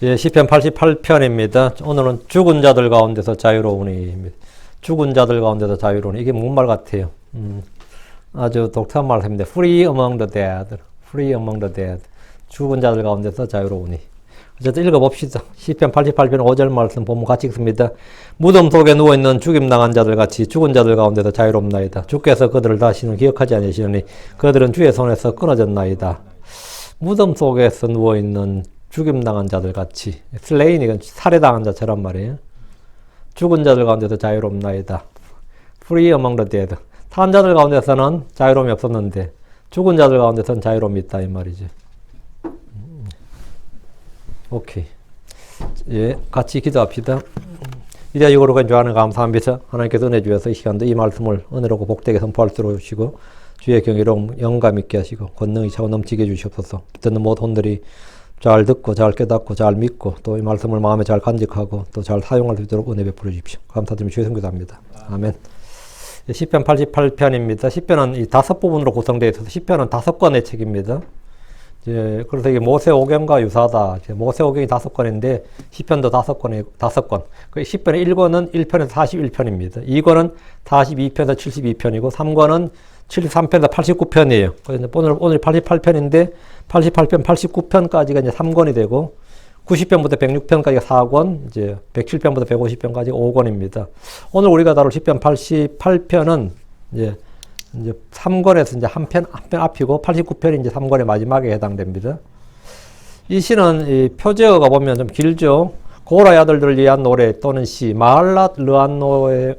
예, 시편 88편입니다. 오늘은 죽은 자들 가운데서 자유로우니입니다. 죽은 자들 가운데서 자유로우니. 이게 뭔 말 같아요? 아주 독특한 말입니다. Free among the dead. Free among the dead. 죽은 자들 가운데서 자유로우니. 어쨌든 읽어봅시다. 시편 88편 5절 말씀 본문 같이 읽습니다. 무덤 속에 누워있는 죽임당한 자들 같이 죽은 자들 가운데서 자유롭나이다. 주께서 그들을 다시는 기억하지 않으시느니 그들은 주의 손에서 끊어졌나이다. 무덤 속에서 누워있는 죽임당한 자들 같이, 슬레인, 이건 살해당한 자처럼 말이에요. 죽은 자들 가운데서 자유롭나이다. Free among the dead. 산 자들 가운데서는 자유로움이 없었는데 죽은 자들 가운데서는 자유로움이 있다, 이 말이죠. 오케이. 예, 같이 기도합시다. 이제 이거로 간주하는 감사합니다. 하나님께서 은혜 주셔서 이 시간도 이 말씀을 은혜롭고 복되게 선포할 수 주시고 주의 경이로움 영감 있게 하시고 권능이 차고 넘치게 해주시옵소서. 듣는 모든 혼들이 잘 듣고 잘 깨닫고 잘 믿고 또 이 말씀을 마음에 잘 간직하고 또 잘 사용할 수 있도록 은혜 베풀어 주십시오. 감사드리며 주의 성교도합니다. 아멘. 시편 88편입니다. 시편은 이 5부분으로 구성되어 있어서 시편은 5권의 책입니다. 그래서 이게 모세오경과 유사하다. 모세오경이 5권인데 시편도 5권. 그 시편의 1권은 1편에서 41편입니다. 2권은 42편에서 72편이고 3권은 73편에서 89편이에요. 그래서 오늘 88편인데 88편, 89편까지가 이제 3권이 되고 90편부터 106편까지가 4권, 이제 107편부터 150편까지 5권입니다. 오늘 우리가 다룰 시편 88편은 이제 3권에서 이제 한 편 앞이고 89편이 이제 3권의 마지막에 해당됩니다. 이 시는 이 표제어가 보면 좀 길죠. 고라의 아들들을 위한 노래 또는 시, 마할랏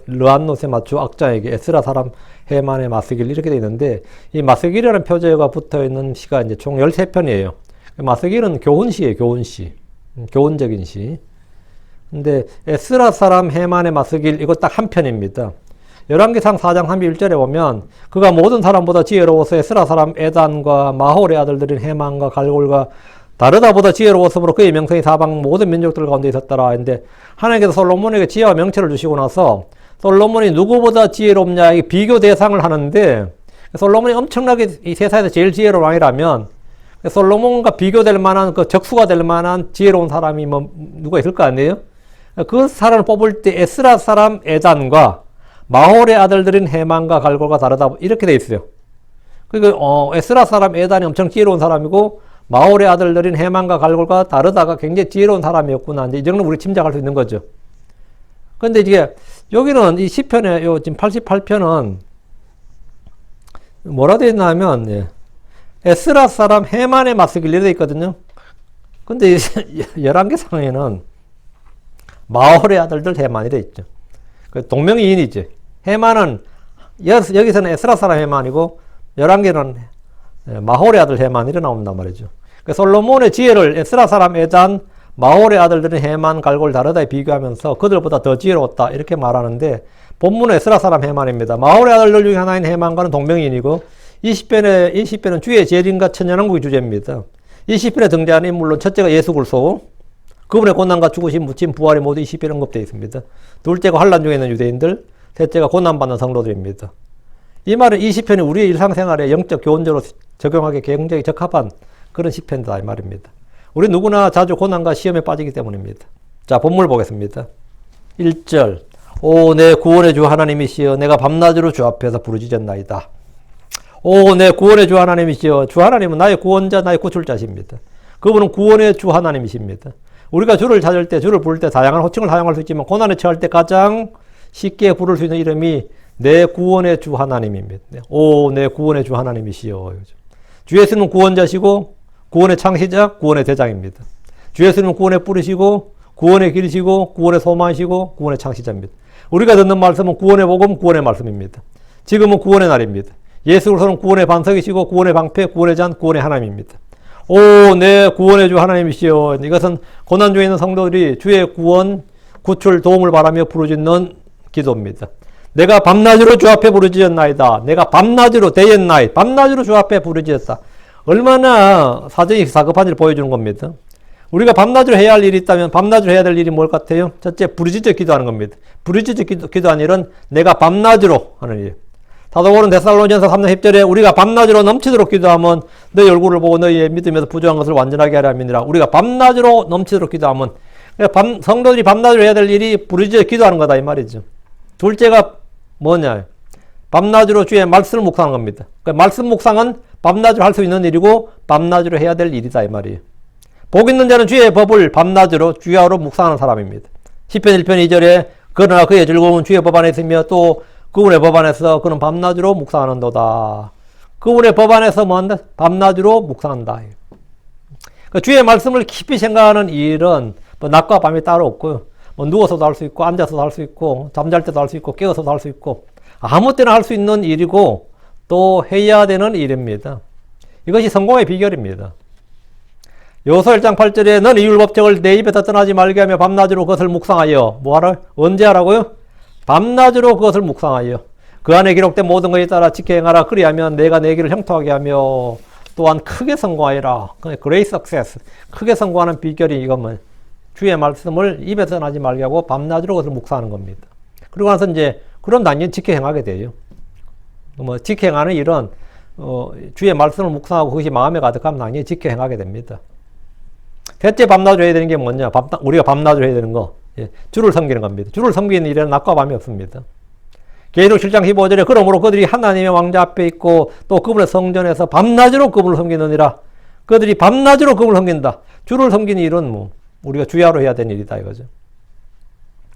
르안노세 맞추 악장에게 에스라 사람 헤만의 마스길 이렇게 되어 있는데 이 마스길이라는 표제어가 붙어 있는 시가 이제 총 13편이에요. 마스길은 교훈시예요, 교훈시. 교훈적인 시. 근데 에스라 사람 헤만의 마스길 이거 딱 한 편입니다. 열왕기상 4장 31절에 보면 그가 모든 사람보다 지혜로워서 에스라 사람 에단과 마홀의 아들들인 헤만과 갈골과 다르다보다 지혜로웠으므로 그의 명성이 사방 모든 민족들 가운데 있었더라 했는데 하나님께서 솔로몬에게 지혜와 명철을 주시고 나서 솔로몬이 누구보다 지혜롭냐 이 비교 대상을 하는데 솔로몬이 엄청나게 이 세상에서 제일 지혜로운 왕이라면 솔로몬과 비교될 만한 그 적수가 될 만한 지혜로운 사람이 뭐 누가 있을 거 아니에요? 그 사람을 뽑을 때 에스라 사람 에단과 마홀의 아들들인 헤만과 갈골과 다르다 이렇게 돼 있어요. 그리고 에스라 사람 에단이 엄청 지혜로운 사람이고 마홀의 아들들인 헤만과 갈골과 다르다가 굉장히 지혜로운 사람이었구나. 이제 이 정도 우리 짐작할 수 있는 거죠. 그런데 이게 여기는 이 시편에 지금 88편은 뭐라 되어 있냐면 에스라 사람 헤만의 마스길 이렇게 되어 있거든요. 근데 11개상에는 마홀의 아들들 헤만이 되어 있죠. 동명이인이죠. 헤만은 여기서는 에스라 사람 헤만이고 11개는 마홀의 아들 헤만 이렇게 나온단 말이죠. 솔로몬의 지혜를 에스라 사람 에단, 마홀의 아들들은 헤만, 갈골, 다르다에 비교하면서 그들보다 더 지혜로웠다 이렇게 말하는데 본문은 에스라 사람 헤만입니다. 마홀의 아들들 중에 하나인 헤만과는 동명인이고 이 시편은 주의 재림과 천년왕국이 주제입니다. 이 시편에 등장하는 물론 첫째가 예수 그리스도, 그분의 고난과 죽으심, 묻힘, 부활이 모두 이 시편에 언급되어 있습니다. 둘째가 환란 중에 있는 유대인들, 셋째가 고난받는 성도들입니다. 이 말은 이 시편이 우리의 일상생활에 영적 교훈적으로 적용하기 굉장히 적합한 그런 시편이다 이 말입니다. 우리 누구나 자주 고난과 시험에 빠지기 때문입니다. 자, 본문을 보겠습니다. 1절 오 내 구원의 주 하나님이시여 내가 밤낮으로 주 앞에서 부르짖었나이다. 오 내 구원의 주 하나님이시여 주 하나님은 나의 구원자 나의 구출자십니다. 그분은 구원의 주 하나님이십니다. 우리가 주를 찾을 때 주를 부를 때 다양한 호칭을 사용할 수 있지만 고난에 처할 때 가장 쉽게 부를 수 있는 이름이 내 구원의 주 하나님입니다. 오 내 구원의 주 하나님이시여. 주 예수는 구원자시고 구원의 창시자, 구원의 대장입니다. 주 예수는 구원의 뿌리시고 구원의 길이시고 구원의 소망이시고 구원의 창시자입니다. 우리가 듣는 말씀은 구원의 복음, 구원의 말씀입니다. 지금은 구원의 날입니다. 예수 그리스도는 구원의 반석이시고 구원의 방패, 구원의 잔, 구원의 하나님입니다. 오, 내 구원의 주 하나님이시여. 이것은 고난 중에 있는 성도들이 주의 구원, 구출, 도움을 바라며 부르짖는 기도입니다. 내가 밤낮으로 주 앞에 부르짖었나이다. 내가 밤낮으로 day and night, 밤낮으로 주 앞에 부르짖었다. 얼마나 사정이 다급한지를 보여주는 겁니다. 우리가 밤낮으로 해야 할 일이 있다면 밤낮으로 해야 될 일이 뭘 같아요? 첫째, 부르짖어 기도하는 겁니다. 부르짖어 기도하는 일은 내가 밤낮으로 하는 일. 사도 바울은 데살로니전서 3장 10절에 우리가 밤낮으로 넘치도록 기도하면 너희 얼굴을 보고 너희의 믿음에서 부족한 것을 완전하게 하려 함이니라. 우리가 밤낮으로 넘치도록 기도하면, 성도들이 밤낮으로 해야 될 일이 부르짖어 기도하는 거다 이 말이죠. 둘째가 뭐냐? 밤낮으로 주의 말씀을 묵상하는 겁니다. 그러니까 말씀 묵상은 밤낮으로 할 수 있는 일이고 밤낮으로 해야 될 일이다 이 말이에요. 복 있는 자는 주의 법을 밤낮으로 주야로 묵상하는 사람입니다. 시편 1편 2절에 그러나 그의 즐거움은 주의 법 안에 있으며 또 그분의 법 안에서 그는 밤낮으로 묵상하는도다. 그분의 법 안에서 뭐한다? 밤낮으로 묵상한다. 그러니까 주의 말씀을 깊이 생각하는 일은 뭐 낮과 밤이 따로 없고요. 뭐 누워서도 할 수 있고 앉아서도 할 수 있고 잠잘 때도 할 수 있고 깨어서도 할 수 있고 아무 때나 할 수 있는 일이고 또 해야 되는 일입니다. 이것이 성공의 비결입니다. 요소 1장 8절에 너는 이 율법책을 내 입에서 떠나지 말게 하며 밤낮으로 그것을 묵상하여 뭐하라? 언제 하라고요? 밤낮으로 그것을 묵상하여 그 안에 기록된 모든 것에 따라 지켜 행하라. 그리하면 내가 내 길을 형통하게 하며 또한 크게 성공하리라. Great success. 크게 성공하는 비결이 이거면 주의 말씀을 입에서 떠나지 말게 하고 밤낮으로 그것을 묵상하는 겁니다. 그리고 나서 이제 그럼 당연히 지켜 행하게 돼요. 뭐 지켜 행하는 일은 주의 말씀을 묵상하고 그것이 마음에 가득하면 당연히 지켜 행하게 됩니다. 셋째 밤낮으로 해야 되는 게 뭐냐? 우리가 밤낮으로 해야 되는 거. 예, 주를 섬기는 겁니다. 주를 섬기는 일에는 낮과 밤이 없습니다. 계시록 7장 15절에 그러므로 그들이 하나님의 왕자 앞에 있고 또 그분의 성전에서 밤낮으로 그분을 섬기느니라. 그들이 밤낮으로 그분을 섬긴다. 주를 섬기는 일은 뭐 우리가 주야로 해야 되는 일이다 이거죠.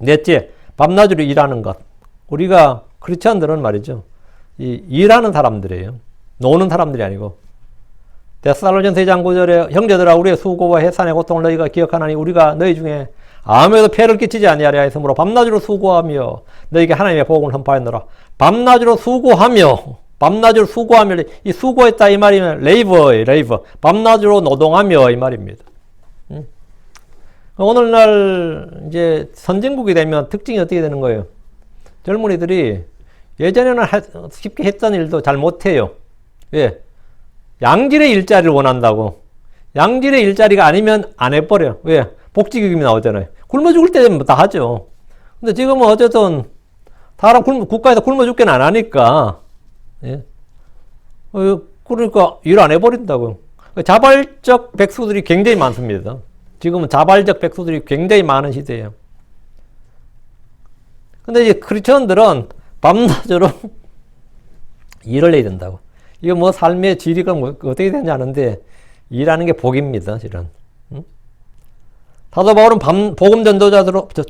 넷째, 밤낮으로 일하는 것. 우리가 크리스천들은 말이죠. 일하는 사람들이에요. 노는 사람들이 아니고. 데살로니가서 2장 9절에 형제들아 우리의 수고와 해산의 고통을 너희가 기억하나니 우리가 너희 중에 아무에도 폐를 끼치지 아니하려 했으므로 밤낮으로 수고하며 너희에게 하나님의 복음을 선포하였노라. 밤낮으로 수고하며 이 수고했다 이 말이면 레이버 밤낮으로 노동하며 이 말입니다. 오늘날 이제 선진국이 되면 특징이 어떻게 되는 거예요? 젊은이들이 예전에는 쉽게 했던 일도 잘 못해요. 왜? 양질의 일자리를 원한다고. 양질의 일자리가 아니면 안 해버려. 왜? 복지기금이 나오잖아요. 굶어 죽을 때 되면 다 하죠. 근데 지금은 어쨌든 사람 국가에서 굶어 죽게는 안 하니까. 예? 그러니까 일 안 해버린다고요. 자발적 백수들이 굉장히 많습니다. 지금은 자발적 백수들이 굉장히 많은 시대예요. 근데 이제 크리스천들은 밤낮으로 일을 해야 된다고. 이거 뭐 삶의 질이가 뭐 어떻게 되는지 아는데 일하는 게 복입니다, 실은. 사도 바울은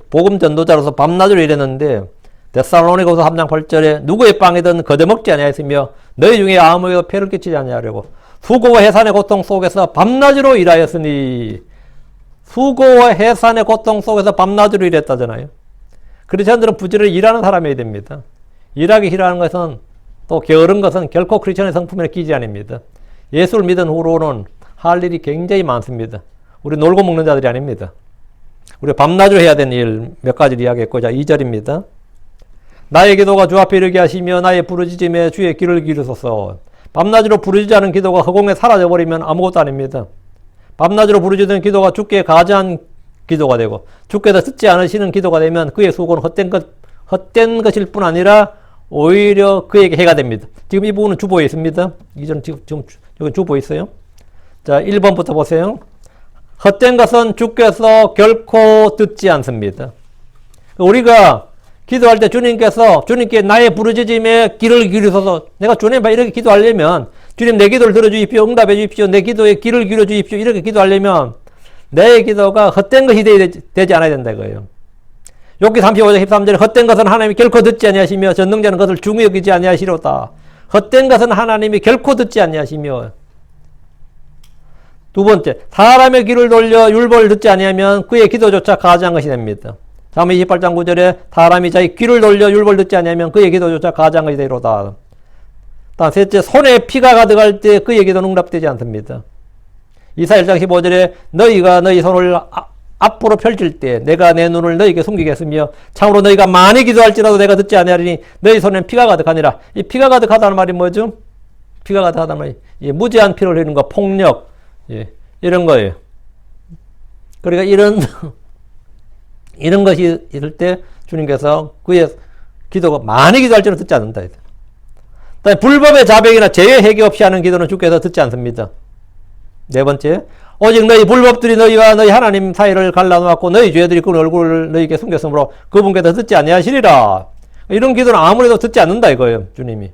복음 전도자로서 밤낮으로 일했는데 데살로니가서 3장 8절에 누구의 빵이든 거저먹지 아니하였으며 너희 중에 아무에도 폐를 끼치지 아니하려고 수고와 해산의 고통 속에서 밤낮으로 일하였으니 수고와 해산의 고통 속에서 밤낮으로 일했다잖아요. 크리스천들은 부지런히 일하는 사람이어야 됩니다. 일하기 싫어하는 것은 또 게으른 것은 결코 크리스천의 성품에 끼지 아닙니다. 예수를 믿은 후로는 할 일이 굉장히 많습니다. 우리 놀고 먹는 자들이 아닙니다. 우리 밤낮으로 해야 되는 일 몇 가지를 이야기했고, 자 2절입니다. 나의 기도가 주 앞에 이르게 하시며 나의 부르짖음에 주의 귀를 기르소서. 밤낮으로 부르짖지 않은 기도가 허공에 사라져버리면 아무것도 아닙니다. 밤낮으로 부르짖는 기도가 주께 가증한 기도가 되고 주께서 듣지 않으시는 기도가 되면 그의 수고는 헛된 것일 뿐 아니라 오히려 그에게 해가 됩니다. 지금 이 부분은 주보에 있습니다. 이전 지금 여기 주보에 있어요. 자 1번부터 보세요. 헛된 것은 주께서 결코 듣지 않습니다. 우리가 기도할 때 주님께 나의 부르짖음에 귀를 기울여서 내가 주님 이렇게 기도하려면 주님 내 기도를 들어주십시오. 응답해 주십시오. 내 기도에 귀를 기울여 주십시오. 이렇게 기도하려면 내 기도가 헛된 것이 되지 않아야 된다 이거예요. 욥기 35장 13절에 헛된 것은 하나님이 결코 듣지 아니하시며 전능자는 그것을 중히 여기지 아니하시로다. 헛된 것은 하나님이 결코 듣지 아니하시며 두 번째, 사람의 귀를 돌려 율법을 듣지 아니하면 그의 기도조차 가증한 것이 됩니다. 사무엘 28장 9절에 사람이 자기 귀를 돌려 율법을 듣지 아니하면 그의 기도조차 가증한 것이 되리로다. 다음 셋째, 손에 피가 가득할 때 그의 기도는 응답되지 않습니다. 이사야 1장 15절에 너희가 너희 손을 앞으로 펼칠 때 내가 내 눈을 너희에게 숨기겠으며 참으로 너희가 많이 기도할지라도 내가 듣지 아니하리니 너희 손에는 피가 가득하니라. 이 피가 가득하다는 말이 뭐죠? 피가 가득하다는 말이 무제한 피를 흘리는 거, 폭력, 이런 거예요. 그러니까 이런 것이 있을 때 주님께서 그의 기도가 많이 기도할지라도 듣지 않는다. 그다음에 불법의 자백이나 죄의 회개 없이 하는 기도는 주께서 듣지 않습니다. 네 번째, 오직 너희 불법들이 너희와 너희 하나님 사이를 갈라놓았고 너희 죄들이 그 얼굴을 너희에게 숨겼으므로 그분께서 듣지 아니하시리라. 이런 기도는 아무래도 듣지 않는다 이거예요, 주님이.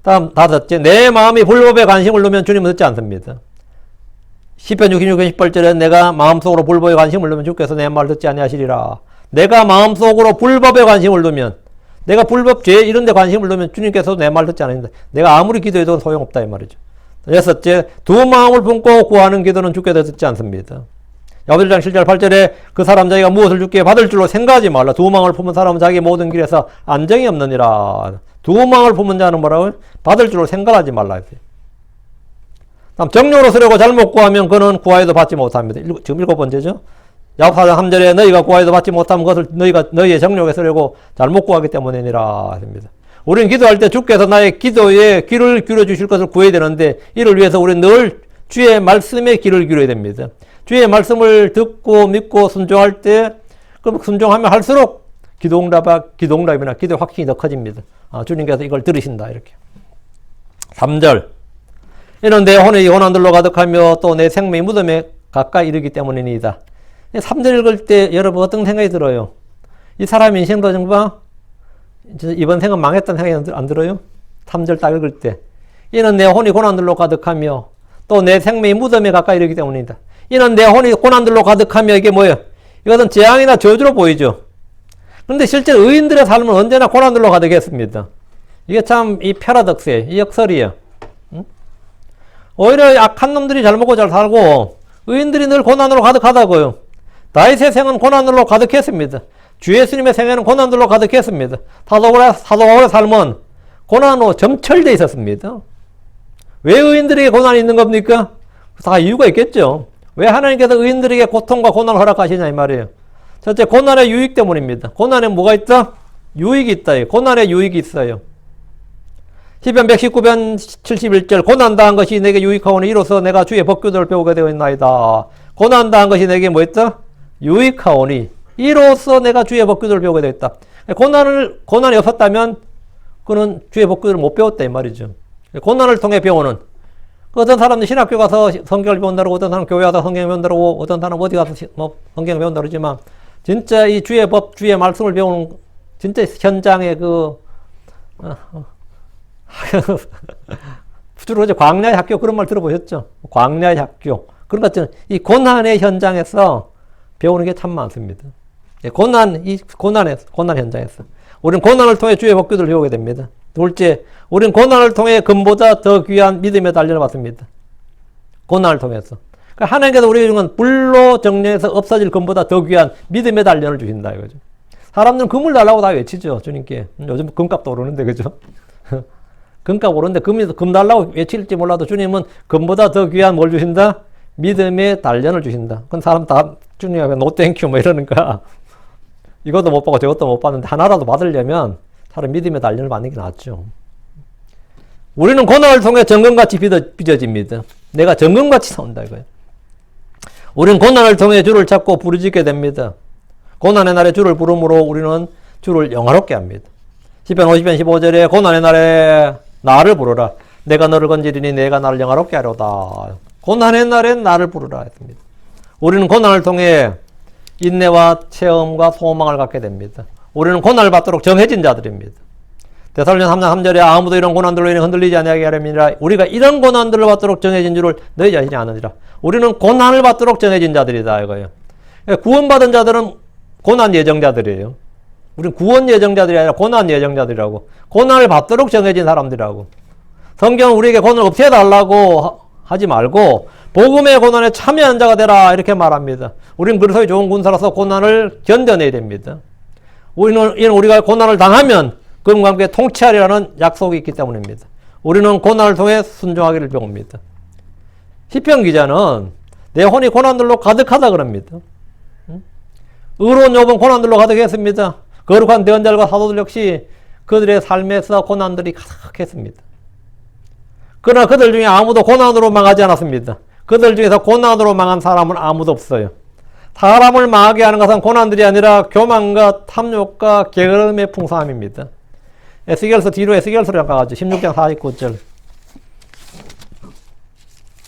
다음 다섯째, 내 마음이 불법에 관심을 놓으면 주님은 듣지 않습니다. 시편 66편 18절에 내가 마음속으로 불법에 관심을 놓으면 주께서 내 말을 듣지 아니하시리라. 내가 마음속으로 불법에 관심을 놓으면, 내가 불법, 죄 이런 데 관심을 놓으면 주님께서도 내 말 듣지 않는다. 내가 아무리 기도해도 소용없다 이 말이죠. 여섯째, 두 마음을 품고 구하는 기도는 주께서 듣지 않습니다. 야고보서 1장 7절 8절에 그 사람 자기가 무엇을 주께 받을 줄로 생각하지 말라. 두 마음을 품은 사람은 자기 모든 길에서 안정이 없느니라. 두 마음을 품은 자는 뭐라고요? 받을 줄로 생각하지 말라. 다음, 정욕으로 쓰려고 잘못 구하면 그는 구하여도 받지 못합니다. 지금 7번째죠. 야고보서 4장 3절에 너희가 구하여도 받지 못하면 그것을 너희의 정욕에 쓰려고 잘못 구하기 때문이니라 하십니다. 우리는 기도할 때 주께서 나의 기도에 귀를 기울여 주실 것을 구해야 되는데, 이를 위해서 우리는 늘 주의 말씀에 귀를 기울여야 됩니다. 주의 말씀을 듣고 믿고 순종할 때, 그럼 순종하면 할수록 기도응답이나 기도의 확신이 더 커집니다. 주님께서 이걸 들으신다 이렇게. 3절, 이는 내 혼이 고난들로 가득하며 또 내 생명이 무덤에 가까이 이르기 때문이니이다. 3절 읽을 때 여러분 어떤 생각이 들어요? 이 사람 인생도 정말 이번 생은 망했다는 생각이 안 들어요? 3절 딱 읽을 때. 이는 내 혼이 고난들로 가득하며 또 내 생명이 무덤에 가까이 이르기 때문이다. 이는 내 혼이 고난들로 가득하며 이게 뭐예요? 이것은 재앙이나 저주로 보이죠. 그런데 실제 의인들의 삶은 언제나 고난들로 가득했습니다. 이게 참 이 패러독스예요. 이 역설이에요. 오히려 악한 놈들이 잘 먹고 잘 살고 의인들이 늘 고난으로 가득하다고요. 다윗의 생은 고난으로 가득했습니다. 주 예수님의 생애는 고난들로 가득했습니다. 사도 바울의 삶은 고난으로 점철되어 있었습니다. 왜 의인들에게 고난이 있는 겁니까? 다 이유가 있겠죠. 왜 하나님께서 의인들에게 고통과 고난을 허락하시냐 이 말이에요. 첫째, 고난의 유익 때문입니다. 고난에 뭐가 있다? 유익이 있다. 고난에 유익이 있어요. 시편 119편 71절, 고난당한 것이 내게 유익하오니 이로써 내가 주의 법규들을 배우게 되어 있나이다. 고난당한 것이 내게 뭐 있다? 유익하오니 이로써 내가 주의 법규들을 배우게 되었다. 고난이 없었다면 그는 주의 법규들을 못 배웠다 이 말이죠. 고난을 통해 배우는, 어떤 사람은 신학교 가서 성경을 배운다고, 어떤 사람은 교회 가서 성경을 배운다고, 어떤 사람은 어디 가서 성경을 배운다고 그러지만, 진짜 이 주의 법, 주의 말씀을 배우는 진짜 현장의 주로 이제 광야의 학교 그런 말 들어보셨죠? 광야의 학교. 그런 것처럼 이 고난의 현장에서 배우는 게 참 많습니다. 고난 현장에서. 우리는 고난을 통해 주의 법규들을 배우게 됩니다. 둘째, 우리는 고난을 통해 금보다 더 귀한 믿음의 단련을 받습니다. 고난을 통해서. 그러니까 하나님께서 우리에게 주는 건 불로 정령해서 없어질 금보다 더 귀한 믿음의 단련을 주신다 이거죠. 사람들은 금을 달라고 다 외치죠, 주님께. 요즘 금값도 오르는데, 그죠? 금값 오르는데 금 달라고 외칠지 몰라도 주님은 금보다 더 귀한 뭘 주신다? 믿음의 단련을 주신다. 그건 사람 다 주님이 노 땡큐 뭐 이러니까 이것도 못 받고 저것도 못 받는데 하나라도 받으려면 차라리 믿음의 단련을 받는 게 낫죠. 우리는 고난을 통해 정금같이 빚어집니다. 내가 정금같이 사온다 이거예요. 우리는 고난을 통해 주를 찾고 부르짖게 됩니다. 고난의 날에 주를 부름으로 우리는 주를 영화롭게 합니다. 시편 50편 15절에 고난의 날에 나를 부르라. 내가 너를 건지리니 내가 나를 영화롭게 하려다. 고난의 날에 나를 부르라 했습니다. 우리는 고난을 통해 인내와 체험과 소망을 갖게 됩니다. 우리는 고난을 받도록 정해진 자들입니다. 데살로니가 3장 3절에 아무도 이런 고난들로 인해 흔들리지 아니하게 하려니라. 우리가 이런 고난들을 받도록 정해진 줄을 너희 자신이 아느니라. 우리는 고난을 받도록 정해진 자들이다 이거예요. 구원받은 자들은 고난 예정자들이에요. 우리는 구원 예정자들이 아니라 고난 예정자들이라고. 고난을 받도록 정해진 사람들이라고. 성경은 우리에게 고난을 없애달라고 하지 말고 복음의 고난에 참여하는 자가 되라 이렇게 말합니다. 우리는 그리스도의 좋은 군사로서 고난을 견뎌내야 됩니다. 우리가 고난을 당하면 그분과 함께 통치하리라는 약속이 있기 때문입니다. 우리는 고난을 통해 순종하기를 배웁니다. 시편 기자는 내 혼이 고난들로 가득하다 그럽니다. 의로운 욥은 고난들로 가득했습니다. 거룩한 대언자들과 사도들 역시 그들의 삶에서 고난들이 가득했습니다. 그러나 그들 중에 아무도 고난으로 망하지 않았습니다. 그들 중에서 고난으로 망한 사람은 아무도 없어요. 사람을 망하게 하는 것은 고난들이 아니라 교만과 탐욕과 게으름의 풍성함입니다. 에스겔서 뒤로 에스겔서로 가가지고 16장 49절.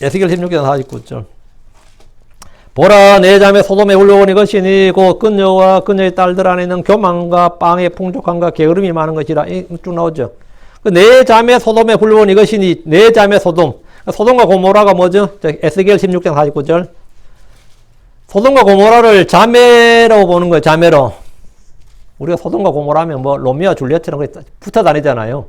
에스겔 16장 49절. 보라, 내 자매 소돔의 훌륭한 것이니 곧 그녀와 그녀의 딸들 안에 있는 교만과 빵의 풍족함과 게으름이 많은 것이라. 쭉 나오죠. 내 자매 소돔의 훌륭한 것이니, 내 자매 소돔. 소돔과 고모라가 뭐죠? 에스겔 16장 49절. 소돔과 고모라를 자매라고 보는 거예요. 자매로. 우리가 소돔과 고모라 하면 뭐 로미오와 줄리엣처럼 붙어 다니잖아요.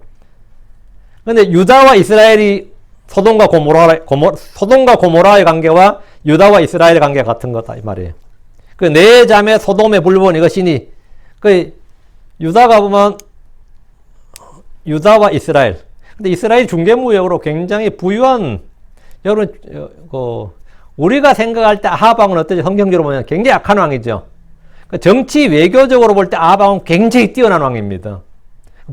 근데 유다와 이스라엘이 소돔과 고모라의 관계와 유다와 이스라엘의 관계가 같은 거다 이 말이에요. 그 네 자매 소돔의 불본 이것이니, 그 유다가 보면 유다와 이스라엘. 근데 이스라엘 중개무역으로 굉장히 부유한, 여러분 우리가 생각할 때 아합 왕은 어떠죠? 성경적으로 보면 굉장히 악한 왕이죠. 정치 외교적으로 볼 때 아합 왕은 굉장히 뛰어난 왕입니다.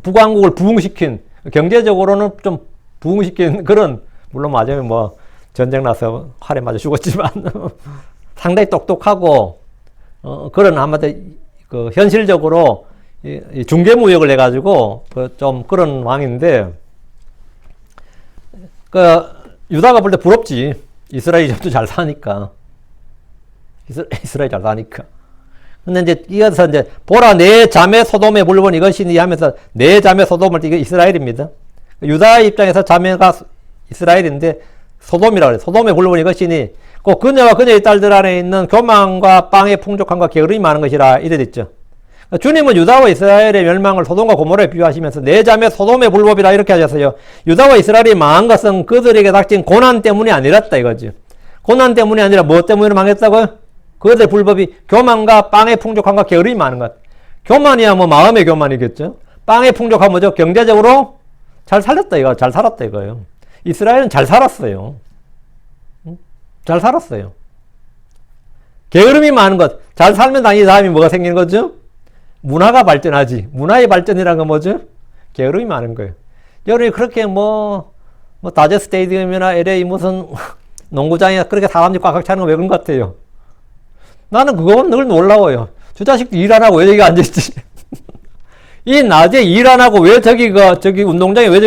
북왕국을 부흥시킨, 경제적으로는 좀 부흥시킨 그런, 물론 맞으면 뭐 전쟁 나서 활에 맞아 죽었지만 상당히 똑똑하고 그런 한마디 그 현실적으로 이 중개무역을 해가지고 좀 그런 왕인데, 그 유다가 볼 때 부럽지. 이스라엘이 좀 잘 사니까. 이스라엘이 잘 사니까. 근데 이제 이어서 이제 보라 내 자매 소돔의 물건 이것이니 하면서 내 자매 소돔을 이게 이스라엘입니다. 유다의 입장에서 자매가 이스라엘인데 소돔이라고 그래요. 소돔의 물건 이것이니 꼭 그녀와 그녀의 딸들 안에 있는 교만과 빵의 풍족함과 게으름이 많은 것이라 이래 됐죠. 주님은 유다와 이스라엘의 멸망을 소돔과 고모라에 비유하시면서 내 자매 소돔의 불법이라 이렇게 하셨어요. 유다와 이스라엘이 망한 것은 그들에게 닥친 고난 때문이 아니랐다 이거죠. 고난 때문이 아니라 뭐 때문에 망했다고요? 그들의 불법이 교만과 빵의 풍족함과 게으름이 많은 것. 교만이야 뭐 마음의 교만이겠죠. 빵의 풍족함 뭐죠? 경제적으로 잘 살렸다 이거, 잘 살았다 이거예요. 이스라엘은 잘 살았어요. 잘 살았어요. 게으름이 많은 것. 잘 살면 당연히 다음에 뭐가 생기는 거죠? 문화가 발전하지. 문화의 발전이라는 건 뭐죠? 게으름이 많은 거예요. 여러분이 그렇게 뭐 다저 스테디움이나 LA 무슨 농구장이나 그렇게 사람들이 꽉꽉 차는 건 왜 그런 것 같아요? 나는 그건 늘 놀라워요. 저 자식도 일 안 하고 왜 여기 앉아있지? 이 낮에 일 안 하고 왜 저기 운동장에 왜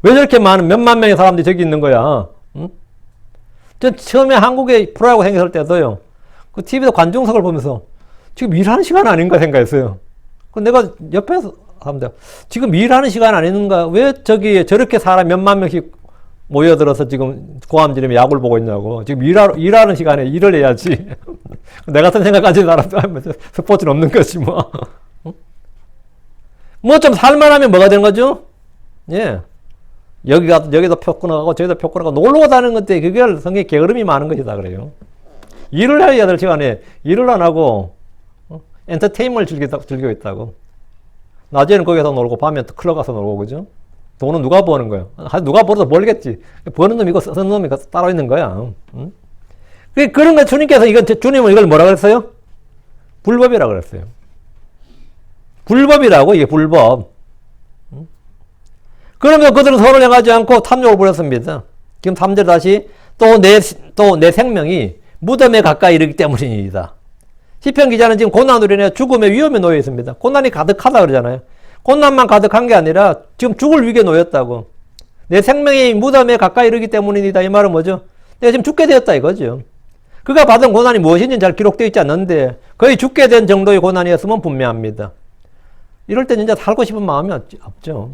저렇게 많은 몇만 명의 사람들이 저기 있는 거야? 응? 저 처음에 한국에 프로야구 생겼을 때도요. 그 TV에서 관중석을 보면서 지금 일하는 시간 아닌가 생각했어요. 그 내가 옆에서 하면 지금 일하는 시간 아닌가? 왜 저기 저렇게 사람 몇만 명씩 모여들어서 지금 고함 지르며 야구를 보고 있냐고. 지금 일하는 시간에 일을 해야지. 내 같은 생각 가진 사람도 하면 스포츠는 없는 거지 뭐. 뭐 좀 살만하면 뭐가 되는 거죠? 예. 여기도 표 끊어가고 저기도 표 끊어가고 놀러 가다는 건데 그게 성경에 게으름이 많은 것이다 그래요. 일을 해야 될 시간에 일을 안 하고 엔터테인먼트를 즐기고 있다고. 낮에는 거기서 놀고 밤에 클럽 가서 놀고 그죠? 돈은 누가 버는 거예요? 누가 벌어서 벌겠지. 버는 놈이고 쓰는 놈이 따로 있는 거야. 응? 그런 거 주님께서 주님은 이걸 뭐라 그랬어요? 불법이라고 그랬어요. 불법이라고, 이게 불법. 응? 그러면 그들은 서로 행하지 않고 탐욕을 부렸습니다. 지금 3절 다시 또 내 생명이 무덤에 가까이 이르기 때문입니다. 시편 기자는 지금 고난으로 인해 죽음의 위험에 놓여 있습니다. 고난이 가득하다 그러잖아요. 고난만 가득한 게 아니라 지금 죽을 위기에 놓였다고. 내 생명이 무덤에 가까이 이르기 때문입니다. 이 말은 뭐죠? 내가 지금 죽게 되었다 이거죠. 그가 받은 고난이 무엇인지 잘 기록되어 있지 않는데 거의 죽게 된 정도의 고난이었으면 분명합니다. 이럴 때 진짜 살고 싶은 마음이 없죠.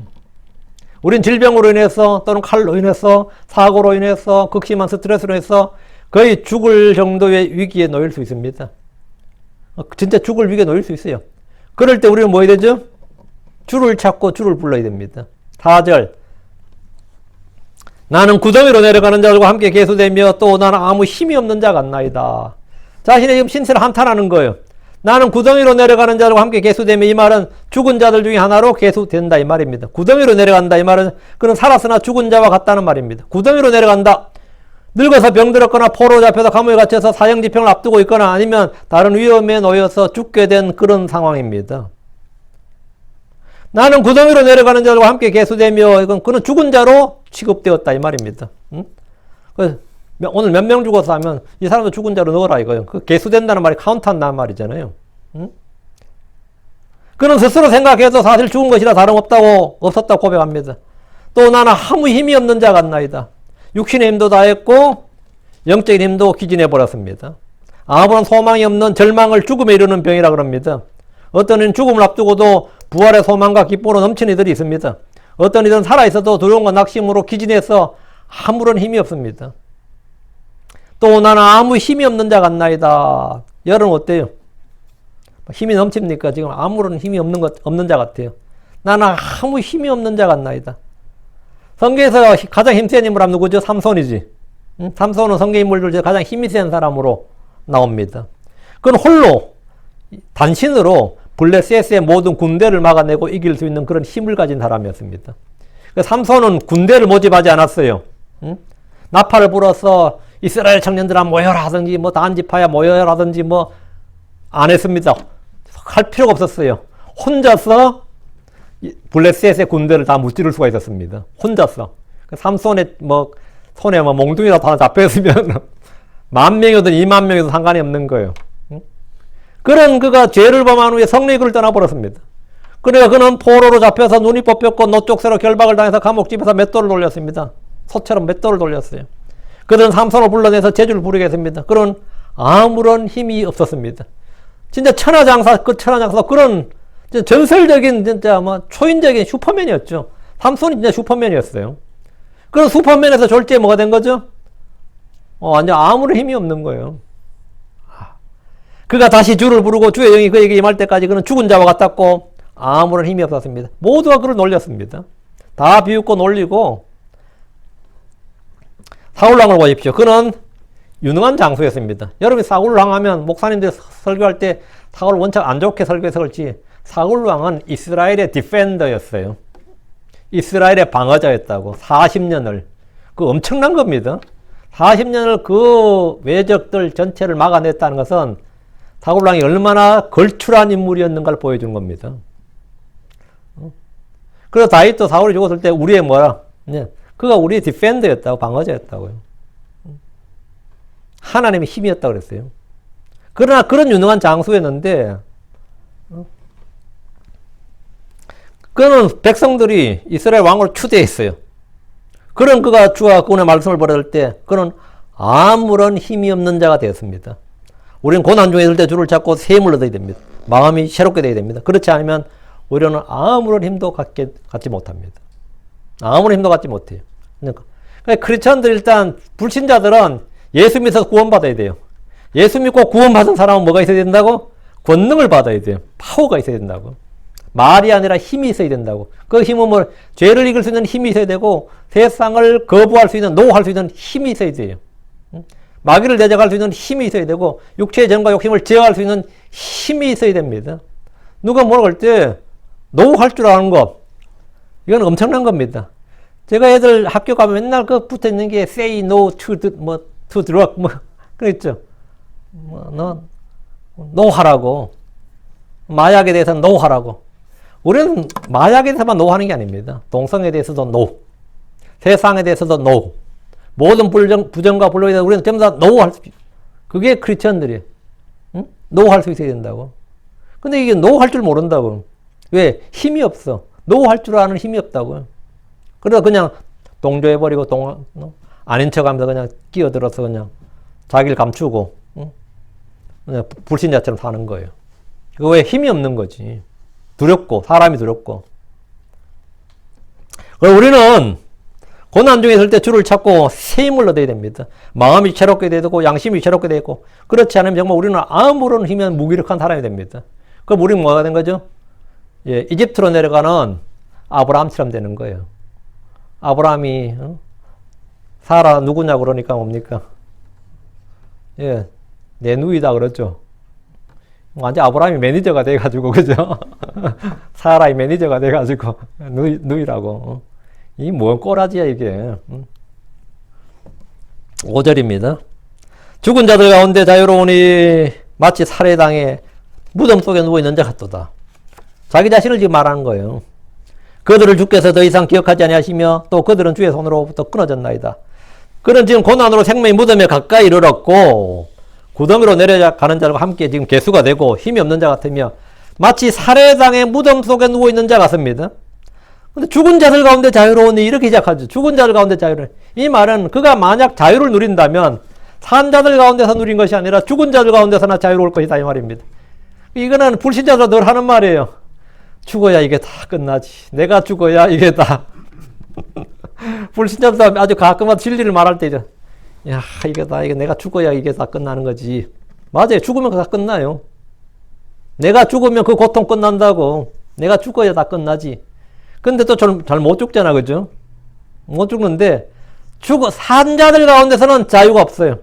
우린 질병으로 인해서 또는 칼로 인해서 사고로 인해서 극심한 스트레스로 인해서 거의 죽을 정도의 위기에 놓일 수 있습니다. 진짜 죽을 위기에 놓일 수 있어요. 그럴 때 우리는 뭐 해야 되죠? 주를 찾고 주를 불러야 됩니다. 4절 나는 구덩이로 내려가는 자들과 함께 계수되며 또 나는 아무 힘이 없는 자 같나이다. 자신의 지금 신세를 한탄하는 거예요. 나는 구덩이로 내려가는 자들과 함께 계수되며 이 말은 죽은 자들 중에 하나로 계수된다 이 말입니다. 구덩이로 내려간다 이 말은 그는 살았으나 죽은 자와 같다는 말입니다. 구덩이로 내려간다. 늙어서 병들었거나 포로 잡혀서 감옥에 갇혀서 사형집행을 앞두고 있거나 아니면 다른 위험에 놓여서 죽게 된 그런 상황입니다. 나는 구덩이로 내려가는 자들과 함께 계수되며 이건 그는 죽은 자로 취급되었다 이 말입니다. 응? 오늘 몇 명 죽었어 하면 이 사람도 죽은 자로 넣어라 이거예요. 그 계수된다는 말이 카운트한다는 말이잖아요. 응? 그는 스스로 생각해도 사실 죽은 것이라 다름없다고 없었다고 고백합니다. 또 나는 아무 힘이 없는 자 같나이다. 육신의 힘도 다했고 영적인 힘도 기진해버렸습니다. 아무런 소망이 없는 절망을 죽음에 이르는 병이라 그럽니다. 어떤 이는 죽음을 앞두고도 부활의 소망과 기쁨으로 넘치는 이들이 있습니다. 어떤 이들은 살아있어도 두려움과 낙심으로 기진해서 아무런 힘이 없습니다. 또 나는 아무 힘이 없는 자 같나이다. 여러분 어때요? 힘이 넘칩니까? 지금 아무런 힘이 없는 자 같아요. 나는 아무 힘이 없는 자 같나이다. 성경에서 가장 힘센 인물은 누구죠? 삼손이지. 삼손은 성경 인물들 중에 가장 힘이 센 사람으로 나옵니다. 그건 홀로 단신으로 블레셋의 모든 군대를 막아내고 이길 수 있는 그런 힘을 가진 사람이었습니다. 삼손은 군대를 모집하지 않았어요. 나팔을 불어서 이스라엘 청년들아 모여라 하든지 뭐 단지파야 모여라 하든지 뭐 안 했습니다. 할 필요가 없었어요. 혼자서 블레셋의 군대를 다 무찌를 수가 있었습니다. 혼자서. 삼손의 뭐 손에 뭐 몽둥이라도 하나 잡혀있으면 10,000명이든 20,000명이든 상관이 없는 거예요. 그런 그가 죄를 범한 후에 성령이 그를 떠나버렸습니다. 그러니까 그는 포로로 잡혀서 눈이 뽑혔고 노쪽새로 결박을 당해서 감옥집에서 맷돌을 돌렸습니다. 소처럼 맷돌을 돌렸어요. 그들은 삼손을 불러내서 제주를 부르게 했습니다. 그는 아무런 힘이 없었습니다. 진짜 천하장사, 그런 전설적인 진짜 뭐 초인적인 슈퍼맨이었죠. 삼손이 진짜 슈퍼맨이었어요. 그런 슈퍼맨에서 졸지에 뭐가 된 거죠? 완전 아무런 힘이 없는 거예요. 그가 다시 주를 부르고 주의 영이 그에게 임할 때까지 그는 죽은 자와 같았고 아무런 힘이 없었습니다. 모두가 그를 놀렸습니다. 다 비웃고 놀리고 사울왕을 보십시오. 그는 유능한 장수였습니다. 여러분이 사울왕 하면 목사님들 설교할 때 사울 원칙 안 좋게 설교해서 그렇지 사울왕은 이스라엘의 디펜더였어요. 이스라엘의 방어자였다고 40년을. 그 엄청난 겁니다. 40년을 그 외적들 전체를 막아냈다는 것은 사울왕이 얼마나 걸출한 인물이었는가를 보여준 겁니다. 그래서 다윗도 사울이 죽었을 때 우리의 뭐라? 그가 우리의 디펜더였다고, 방어자였다고요. 하나님의 힘이었다고 그랬어요. 그러나 그런 유능한 장수였는데, 그는 백성들이 이스라엘 왕으로 추대했어요. 그런 그가 주와 그분의 말씀을 받을 때, 그는 아무런 힘이 없는 자가 되었습니다. 우리는 고난 중에 있을 때 주를 잡고 샘을 얻어야 됩니다. 마음이 새롭게 되어야 됩니다. 그렇지 않으면 우리는 아무런 힘도 갖지 못합니다. 아무런 힘도 갖지 못해요. 그러니까 크리스천들 일단 불신자들은 예수 믿어서 구원받아야 돼요. 예수 믿고 구원받은 사람은 뭐가 있어야 된다고? 권능을 받아야 돼요. 파워가 있어야 된다고. 말이 아니라 힘이 있어야 된다고. 그 힘은 뭐 죄를 이길 수 있는 힘이 있어야 되고 세상을 거부할 수 있는 노할 수 있는 힘이 있어야 돼요. 마귀를 대적할 수 있는 힘이 있어야 되고 육체의 정과 욕심을 제어할 수 있는 힘이 있어야 됩니다. 누가 뭐라고 할 때 노할 줄 아는 것 이건 엄청난 겁니다. 제가 애들 학교 가면 맨날 그 붙어 있는 게 say no to drug 뭐 그랬죠. 너 노하라고. 마약에 대해서는 노하라고. 우리는 마약에 대해서만 노하는 게 아닙니다. 동성에 대해서도 노. 세상에 대해서도 노. 모든 부정과 불로에 대해서 우리는 전부 다 노할 수, 그게 크리스천들이에요. 응? 노할 수 있어야 된다고. 근데 이게 노할 줄 모른다고. 왜? 힘이 없어. 노할 줄 아는 힘이 없다고요. 그래서 그냥 동조해버리고 아닌 척 하면서 그냥 끼어들어서 그냥 자기를 감추고, 응? 그냥 불신자처럼 사는 거예요. 그거 왜 힘이 없는 거지. 두렵고, 사람이 두렵고. 그럼 우리는 고난 중에 있을 때 주를 찾고 새 힘을 얻어야 됩니다. 마음이 새롭게 되고 양심이 새롭게 되고 그렇지 않으면 정말 우리는 아무런 힘이 무기력한 사람이 됩니다. 그럼 우리는 뭐가 된 거죠? 예, 이집트로 내려가는 아브라함처럼 되는 거예요. 아브라함이 사라 누구냐고 그러니까 뭡니까? 예, 내 누이다 그러죠. 완전 아브라함이 매니저가 돼가지고 그죠? 사라의 매니저가 돼가지고 누이라고. 이 뭔 꼬라지야 이게. 5절입니다. 죽은 자들 가운데 자유로우니 마치 살해당해 무덤 속에 누워있는 자 같도다. 자기 자신을 지금 말하는 거예요. 그들을 주께서 더 이상 기억하지 아니하시며 또 그들은 주의 손으로부터 끊어졌나이다. 그는 지금 고난으로 생명이 무덤에 가까이 이르렀고 구덩이로 내려가는 자들과 함께 지금 개수가 되고 힘이 없는 자 같으며 마치 살해당의 무덤 속에 누워있는 자 같습니다. 근데 죽은 자들 가운데 자유로우니 이렇게 시작하죠. 죽은 자들 가운데 자유로우니. 이 말은 그가 만약 자유를 누린다면 산 자들 가운데서 누린 것이 아니라 죽은 자들 가운데서나 자유로울 것이다 이 말입니다. 이거는 불신자들 늘 하는 말이에요. 죽어야 이게 다 끝나지. 내가 죽어야 이게 다. 불신자들 아주 가끔은 진리를 말할 때죠. 야, 이게 내가 죽어야 이게 다 끝나는 거지. 맞아요. 죽으면 다 끝나요. 내가 죽으면 그 고통 끝난다고. 내가 죽어야 다 끝나지. 근데 또 잘 못 죽잖아, 그죠? 못 죽는데, 산 자들 가운데서는 자유가 없어요.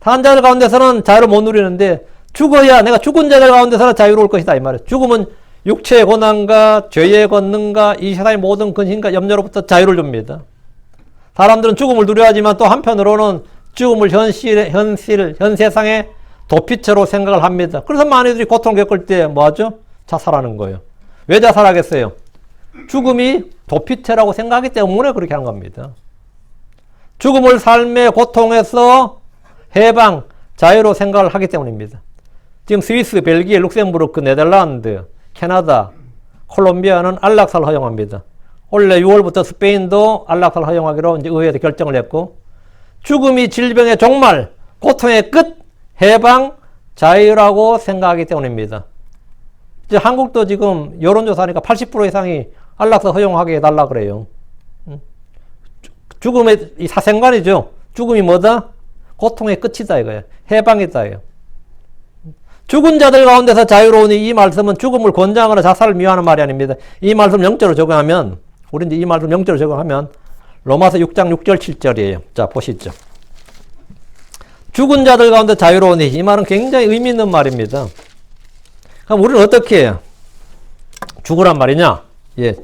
산 자들 가운데서는 자유를 못 누리는데, 죽어야, 내가 죽은 자들 가운데서는 자유로울 것이다, 이 말이에요. 죽음은 육체의 고난과 죄의 권능과 이 세상의 모든 근심과 염려로부터 자유를 줍니다. 사람들은 죽음을 두려워하지만 또 한편으로는 죽음을 현 세상의 도피처로 생각을 합니다. 그래서 많이들이 고통을 겪을 때 뭐하죠? 자살하는 거예요. 왜 자살하겠어요? 죽음이 도피처라고 생각하기 때문에 그렇게 하는 겁니다. 죽음을 삶의 고통에서 해방, 자유로 생각을 하기 때문입니다. 지금 스위스, 벨기에, 룩셈부르크, 네덜란드, 캐나다, 콜롬비아는 안락사를 허용합니다. 올해 6월부터 스페인도 안락사를 허용하기로 이제 의회에서 결정을 했고, 죽음이 질병의 종말, 고통의 끝, 해방, 자유라고 생각하기 때문입니다. 이제 한국도 지금 여론조사하니까 80% 이상이 안락사 허용하게 해달라 그래요. 죽음의 이 사생관이죠. 죽음이 뭐다? 고통의 끝이다 이거예요. 해방이다 이거예요. 죽은 자들 가운데서 자유로우니 이 말씀은 죽음을 권장하거나 자살을 미워하는 말이 아닙니다. 이 말씀 영적으로 적용하면, 우리 이제 이 말씀 영적으로 적용하면 로마서 6장 6절 7절이에요. 자, 보시죠. 죽은 자들 가운데 자유로우니, 이 말은 굉장히 의미 있는 말입니다. 그럼 우리는 어떻게 해요? 죽으란 말이냐? 예.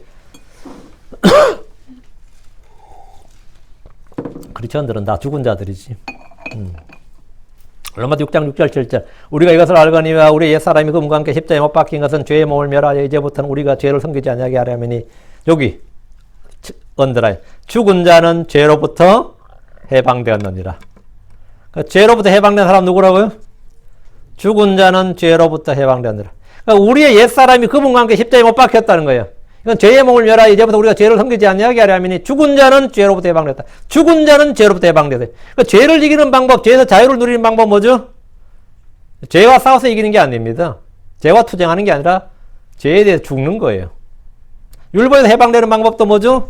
크리스천들은 다 죽은 자들이지. 로마서 6장 6절 7절. 우리가 이것을 알거니와 우리 옛사람이 그분과 함께 십자가에 못 박힌 것은 죄의 몸을 멸하여 이제부터는 우리가 죄를 섬기지 아니하게 하려면이, 여기 언더라인. 죽은 자는 죄로부터 해방되었느니라. 그러니까 죄로부터 해방된 사람 누구라고요? 죽은 자는 죄로부터 해방되었느니라. 그러니까 우리의 옛사람이 그분과 함께 십자가에 못 박혔다는 거예요. 이건 죄의 몸을 멸하여 이제부터 우리가 죄를 섬기지 아니하게 하려면이 죽은 자는 죄로부터 해방됐다. 죽은 자는 죄로부터 해방됐다. 그러니까 죄를 이기는 방법, 죄에서 자유를 누리는 방법 뭐죠? 죄와 싸워서 이기는 게 아닙니다. 죄와 투쟁하는 게 아니라 죄에 대해서 죽는 거예요. 율법에서 해방되는 방법도 뭐죠?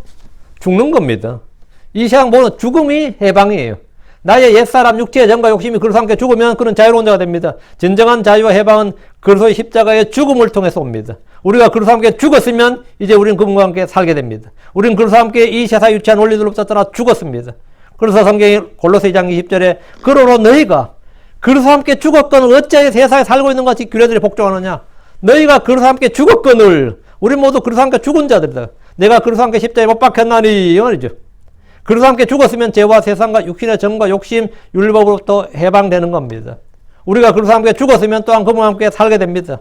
죽는 겁니다. 이 세상 모든 죽음이 해방이에요. 나의 옛사람 육체의 정과 욕심이 그리스도와 함께 죽으면 그는 자유로운 자가 됩니다. 진정한 자유와 해방은 그리스도의 십자가의 죽음을 통해서 옵니다. 우리가 그리스도와 함께 죽었으면 이제 우리는 그분과 함께 살게 됩니다. 우리는 그리스도와 함께 이 세상에 유치한 원리들로부터 떠나 죽었습니다. 그래서 성경이 골로새 2장 20절에 그러므로 너희가 그리스도와 함께 죽었거늘 어찌하여 세상에 살고 있는 것이 규례들이 복종하느냐. 너희가 그리스도와 함께 죽었거늘, 우리 모두 그리스도와 함께 죽은 자들이다. 내가 그리스도와 함께 십자가에 못 박혔나니 이 말이죠. 그리스도와 함께 죽었으면 죄와 세상과 육신의 정과 욕심, 율법으로부터 해방되는 겁니다. 우리가 그리스도와 함께 죽었으면 또한 그분과 함께 살게 됩니다.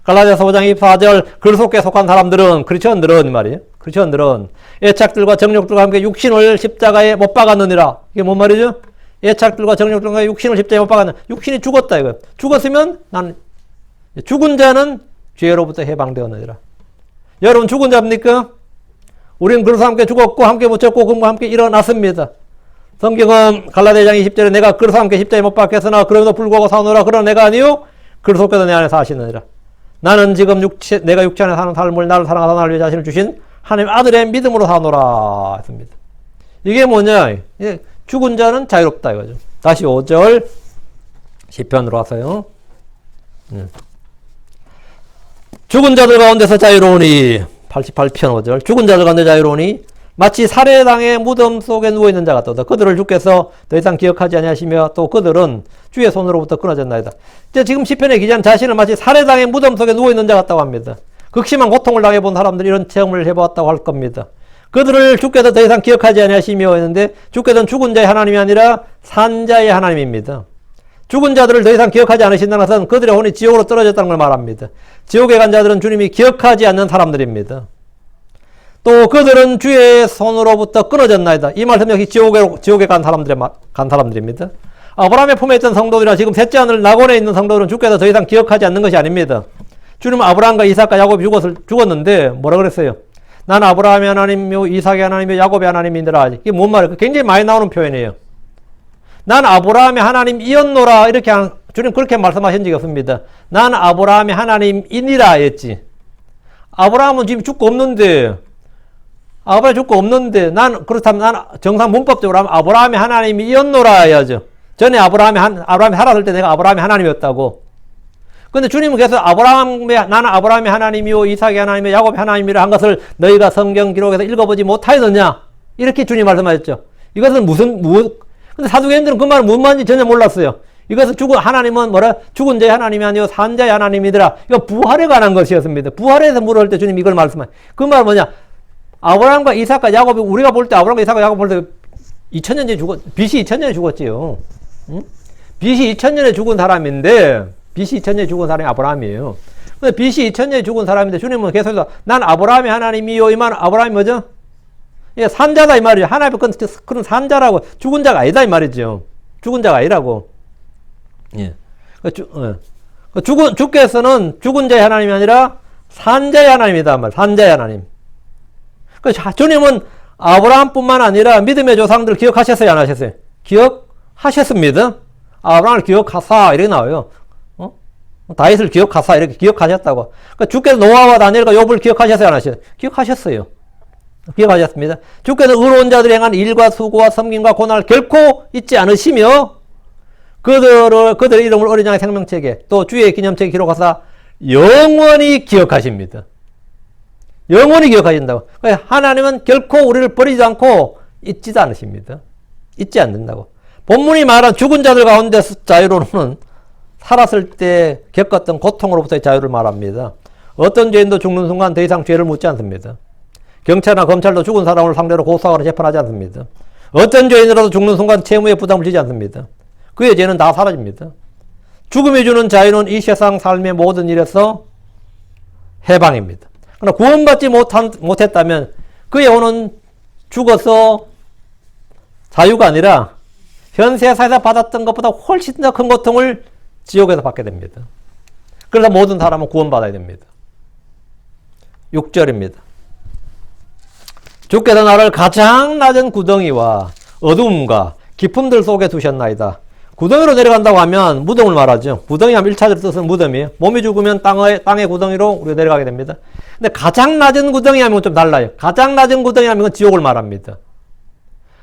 갈라디아서 5장 24절, 그리스도께 속한 사람들은, 크리스천들은 말이에요. 크리스천들은 애착들과 정욕들과 함께 육신을 십자가에 못 박았느니라. 이게 뭔 말이죠? 애착들과 정욕들과 육신을 십자가에 못 박았느니라. 육신이 죽었다 이거. 죽었으면 나는, 죽은 자는 죄로부터 해방되었느니라. 여러분 죽은 자입니까? 우리는 그리스도와 함께 죽었고 함께 묻혔고 그분과 함께 일어났습니다. 성경은 갈라디아 2장 20절에 내가 그리스도와 함께 십자가에 못 박혔으나 그럼에도 불구하고 사노라. 그러나 내가 아니요 그리스도께서 내 안에 사시느니라. 나는 지금 내가 육체 안에 사는 삶을 나를 사랑하사 나를 위해 자신을 주신 하나님 아들의 믿음으로 사노라 했습니다. 이게 뭐냐? 죽은 자는 자유롭다 이거죠. 다시 5절 시편으로 와서요. 죽은 자들 가운데서 자유로우니, 88편 5절. 죽은 자들 가운데 자유로우니 마치 살해당의 무덤 속에 누워있는 자 같도다. 그들을 주께서 더 이상 기억하지 아니하시며 또 그들은 주의 손으로부터 끊어졌나이다. 이제 지금 시편의 기자는 자신을 마치 살해당의 무덤 속에 누워있는 자 같다고 합니다. 극심한 고통을 당해본 사람들이 이런 체험을 해보았다고 할 겁니다. 그들을 주께서 더 이상 기억하지 아니하시며 했는데 주께서는 죽은 자의 하나님이 아니라 산 자의 하나님입니다. 죽은 자들을 더 이상 기억하지 않으신다는 것은 그들의 혼이 지옥으로 떨어졌다는 걸 말합니다. 지옥에 간 자들은 주님이 기억하지 않는 사람들입니다. 또 그들은 주의 손으로부터 끊어졌나이다. 이 말씀 역시 지옥에 간 사람들입니다. 아브라함의 품에 있던 성도들이나 지금 셋째 하늘 낙원에 있는 성도들은 주께서 더 이상 기억하지 않는 것이 아닙니다. 주님은 아브라함과 이삭과 야곱이 죽었는데 뭐라 그랬어요? 난 아브라함의 하나님이요 이삭의 하나님이요 야곱의 하나님이니라. 이게 뭔 말이에요? 굉장히 많이 나오는 표현이에요. 난 아브라함의 하나님이었노라. 이렇게 주님 그렇게 말씀하신 적이 없습니다. 난 아브라함의 하나님이니라 했지. 아브라함은 지금 죽고 없는데 그렇다면 난 정상 문법적으로 하면 아브라함의 하나님이었노라 해야죠. 전에 아브라함이 살았을 때 내가 아브라함의 하나님이었다고. 근데 주님은 계속 나는 아브라함의 하나님이요 이삭의 하나님이요 야곱의 하나님이라 한 것을 너희가 성경 기록에서 읽어보지 못하였느냐? 이렇게 주님 말씀하셨죠. 이것은 근데 사두개인들은 그 말은 무슨 말인지 전혀 몰랐어요. 이것은 하나님은 죽은 자의 하나님이 아니요 산 자의 하나님이더라. 이거 부활에 관한 것이었습니다. 부활에서 물을 때 주님 이걸 말씀하셨어요. 그 말은 뭐냐? 아브라함과 이삭과 야곱이 우리가 볼 때 아브라함과 이삭과 야곱 볼 때 2000년 전에 BC 2000년에 죽었지요. 응? BC 2000년에 죽은 사람인데 BC 2000년에 죽은 사람이 아브라함이에요. 근데 BC 2000년에 죽은 사람인데 주님은 계속해서 난 아브라함의 하나님이요. 이 말은 아브라함이 뭐죠? 예, 산자다 이 말이죠. 하나님의 그런 산자라고 죽은 자가 아니다 이 말이죠. 죽은 자가 아니라고. 예. 주께서는 죽은 자의 하나님이 아니라 산자의 하나님이다 말. 산자의 하나님. 주님은 아브라함뿐만 아니라 믿음의 조상들 기억하셨어요, 안 하셨어요? 기억하셨습니다. 아브라함을 기억하사 이렇게 나와요. 다윗을 기억하사 이렇게 기억하셨다고. 그러니까 주께서 노아와 다니엘과 욥을 기억하셨어요, 안 하셨어요? 기억하셨어요. 기억하셨습니다. 주께서 의로운 자들이 행한 일과 수고와 섬김과 고난을 결코 잊지 않으시며 그들의 이름을 어린 양의 생명책에 또 주의 기념책에 기록하사 영원히 기억하십니다. 영원히 기억하신다고. 하나님은 결코 우리를 버리지 않고 잊지도 않으십니다. 잊지 않는다고. 본문이 말한 죽은 자들 가운데서 자유로는 살았을 때 겪었던 고통으로부터의 자유를 말합니다. 어떤 죄인도 죽는 순간 더 이상 죄를 묻지 않습니다. 경찰이나 검찰도 죽은 사람을 상대로 고소하거나 재판하지 않습니다. 어떤 죄인이라도 죽는 순간 채무의 부담을 지지 않습니다. 그의 죄는 다 사라집니다. 죽음이 주는 자유는 이 세상 삶의 모든 일에서 해방입니다. 그러나 구원받지 못했다면 그의 영혼은 죽어서 자유가 아니라 현 세상에서 받았던 것보다 훨씬 더 큰 고통을 지옥에서 받게 됩니다. 그래서 모든 사람은 구원받아야 됩니다. 6절입니다. 주께서 나를 가장 낮은 구덩이와 어두움과 깊음들 속에 두셨나이다. 구덩이로 내려간다고 하면 무덤을 말하죠. 구덩이 하면 1차적으로 뜻은 무덤이에요. 몸이 죽으면 땅의 구덩이로 우리가 내려가게 됩니다. 근데 가장 낮은 구덩이 하면 좀 달라요. 가장 낮은 구덩이 하면 지옥을 말합니다.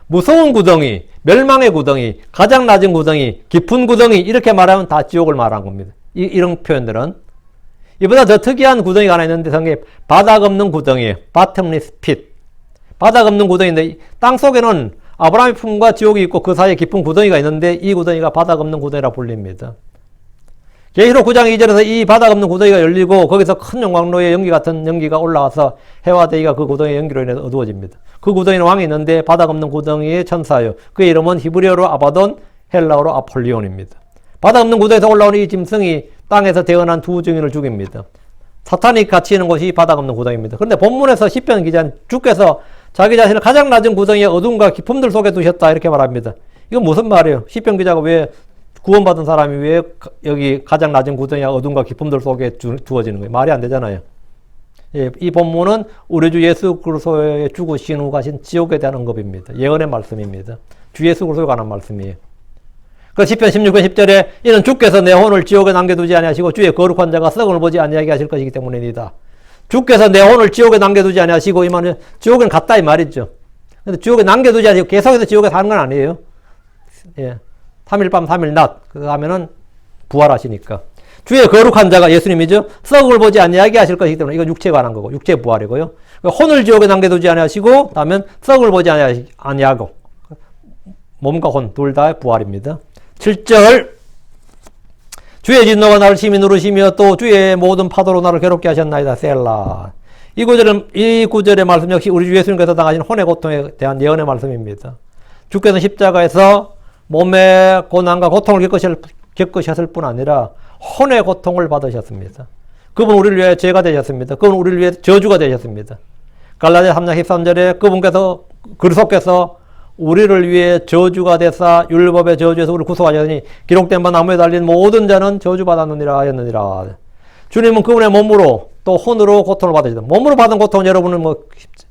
무서운 구덩이, 멸망의 구덩이, 가장 낮은 구덩이, 깊은 구덩이 이렇게 말하면 다 지옥을 말한 겁니다. 이런 표현들은. 이보다 더 특이한 구덩이가 하나 있는데 성경에 바닥 없는 구덩이에요. bottomless pit. 바닥 없는 구덩이인데 땅 속에는 아브라함의 품과 지옥이 있고 그 사이에 깊은 구덩이가 있는데 이 구덩이가 바닥 없는 구덩이라 불립니다. 계시록 9장 2절에서 이 바닥 없는 구덩이가 열리고 거기서 큰 용광로의 연기 같은 연기가 올라와서 해와 대기가 그 구덩이의 연기로 인해서 어두워집니다. 그 구덩이는 왕이 있는데 바닥 없는 구덩이의 천사요. 그의 이름은 히브리어로 아바돈, 헬라어로 아폴리온입니다. 바닥 없는 구덩이에서 올라오는 이 짐승이 땅에서 태어난 두 증인을 죽입니다. 사탄이 갇히 있는 곳이 바닥 없는 구덩이입니다. 그런데 본문에서 시편 기자는 주께서 자기 자신을 가장 낮은 구덩이의 어둠과 깊음들 속에 두셨다 이렇게 말합니다. 이건 무슨 말이에요? 시편 기자가 왜 구원받은 사람이 왜 여기 가장 낮은 구덩이와 어둠과 깊음들 속에 두어지는 거예요? 말이 안 되잖아요. 예, 이 본문은 우리 주 예수 그리스도의 죽으신 후 가신 지옥에 대한 언급입니다. 예언의 말씀입니다. 주 예수 그리스도에 관한 말씀이에요. 그 시편 16편 10절에 이는 주께서 내 혼을 지옥에 남겨두지 아니하시고 주의 거룩한 자가 썩을 보지 아니하게 하실 것이기 때문이니다. 주께서 내 혼을 지옥에 남겨두지 아니하시고 이 말은 지옥에는 갔다 이 말이죠. 근데 지옥에 남겨두지 않으시고 계속해서 지옥에 사는 건 아니에요. 예. 3일 밤 3일 낮 그거 하면은 부활하시니까. 주의 거룩한 자가 예수님이죠. 썩을 보지 아니하게 하실 것이기 때문에 이건 육체에 관한 거고 육체 부활이고요. 혼을 지옥에 남겨두지 아니하시고 다음은 썩을 보지 아니하고 몸과 혼 둘 다 부활입니다. 7절 주의 진노가 나를 심히 누르시며 또 주의 모든 파도로 나를 괴롭게 하셨나이다. 셀라. 이 구절의 말씀 역시 우리 주 예수님께서 당하신 혼의 고통에 대한 예언의 말씀입니다. 주께서 십자가에서 몸의 고난과 고통을 겪으셨을 뿐 아니라 혼의 고통을 받으셨습니다. 그분 우리를 위해 죄가 되셨습니다. 그분 우리를 위해 저주가 되셨습니다. 갈라디아 3장 13절에 그분께서 그리스도께서 우리를 위해 저주가 되사 율법의 저주에서 우리를 구속하셨으니 기록된 바 나무에 달린 모든 자는 저주받았느니라 하였느니라. 주님은 그분의 몸으로 또 혼으로 고통을 받으셨다. 몸으로 받은 고통은 여러분은 뭐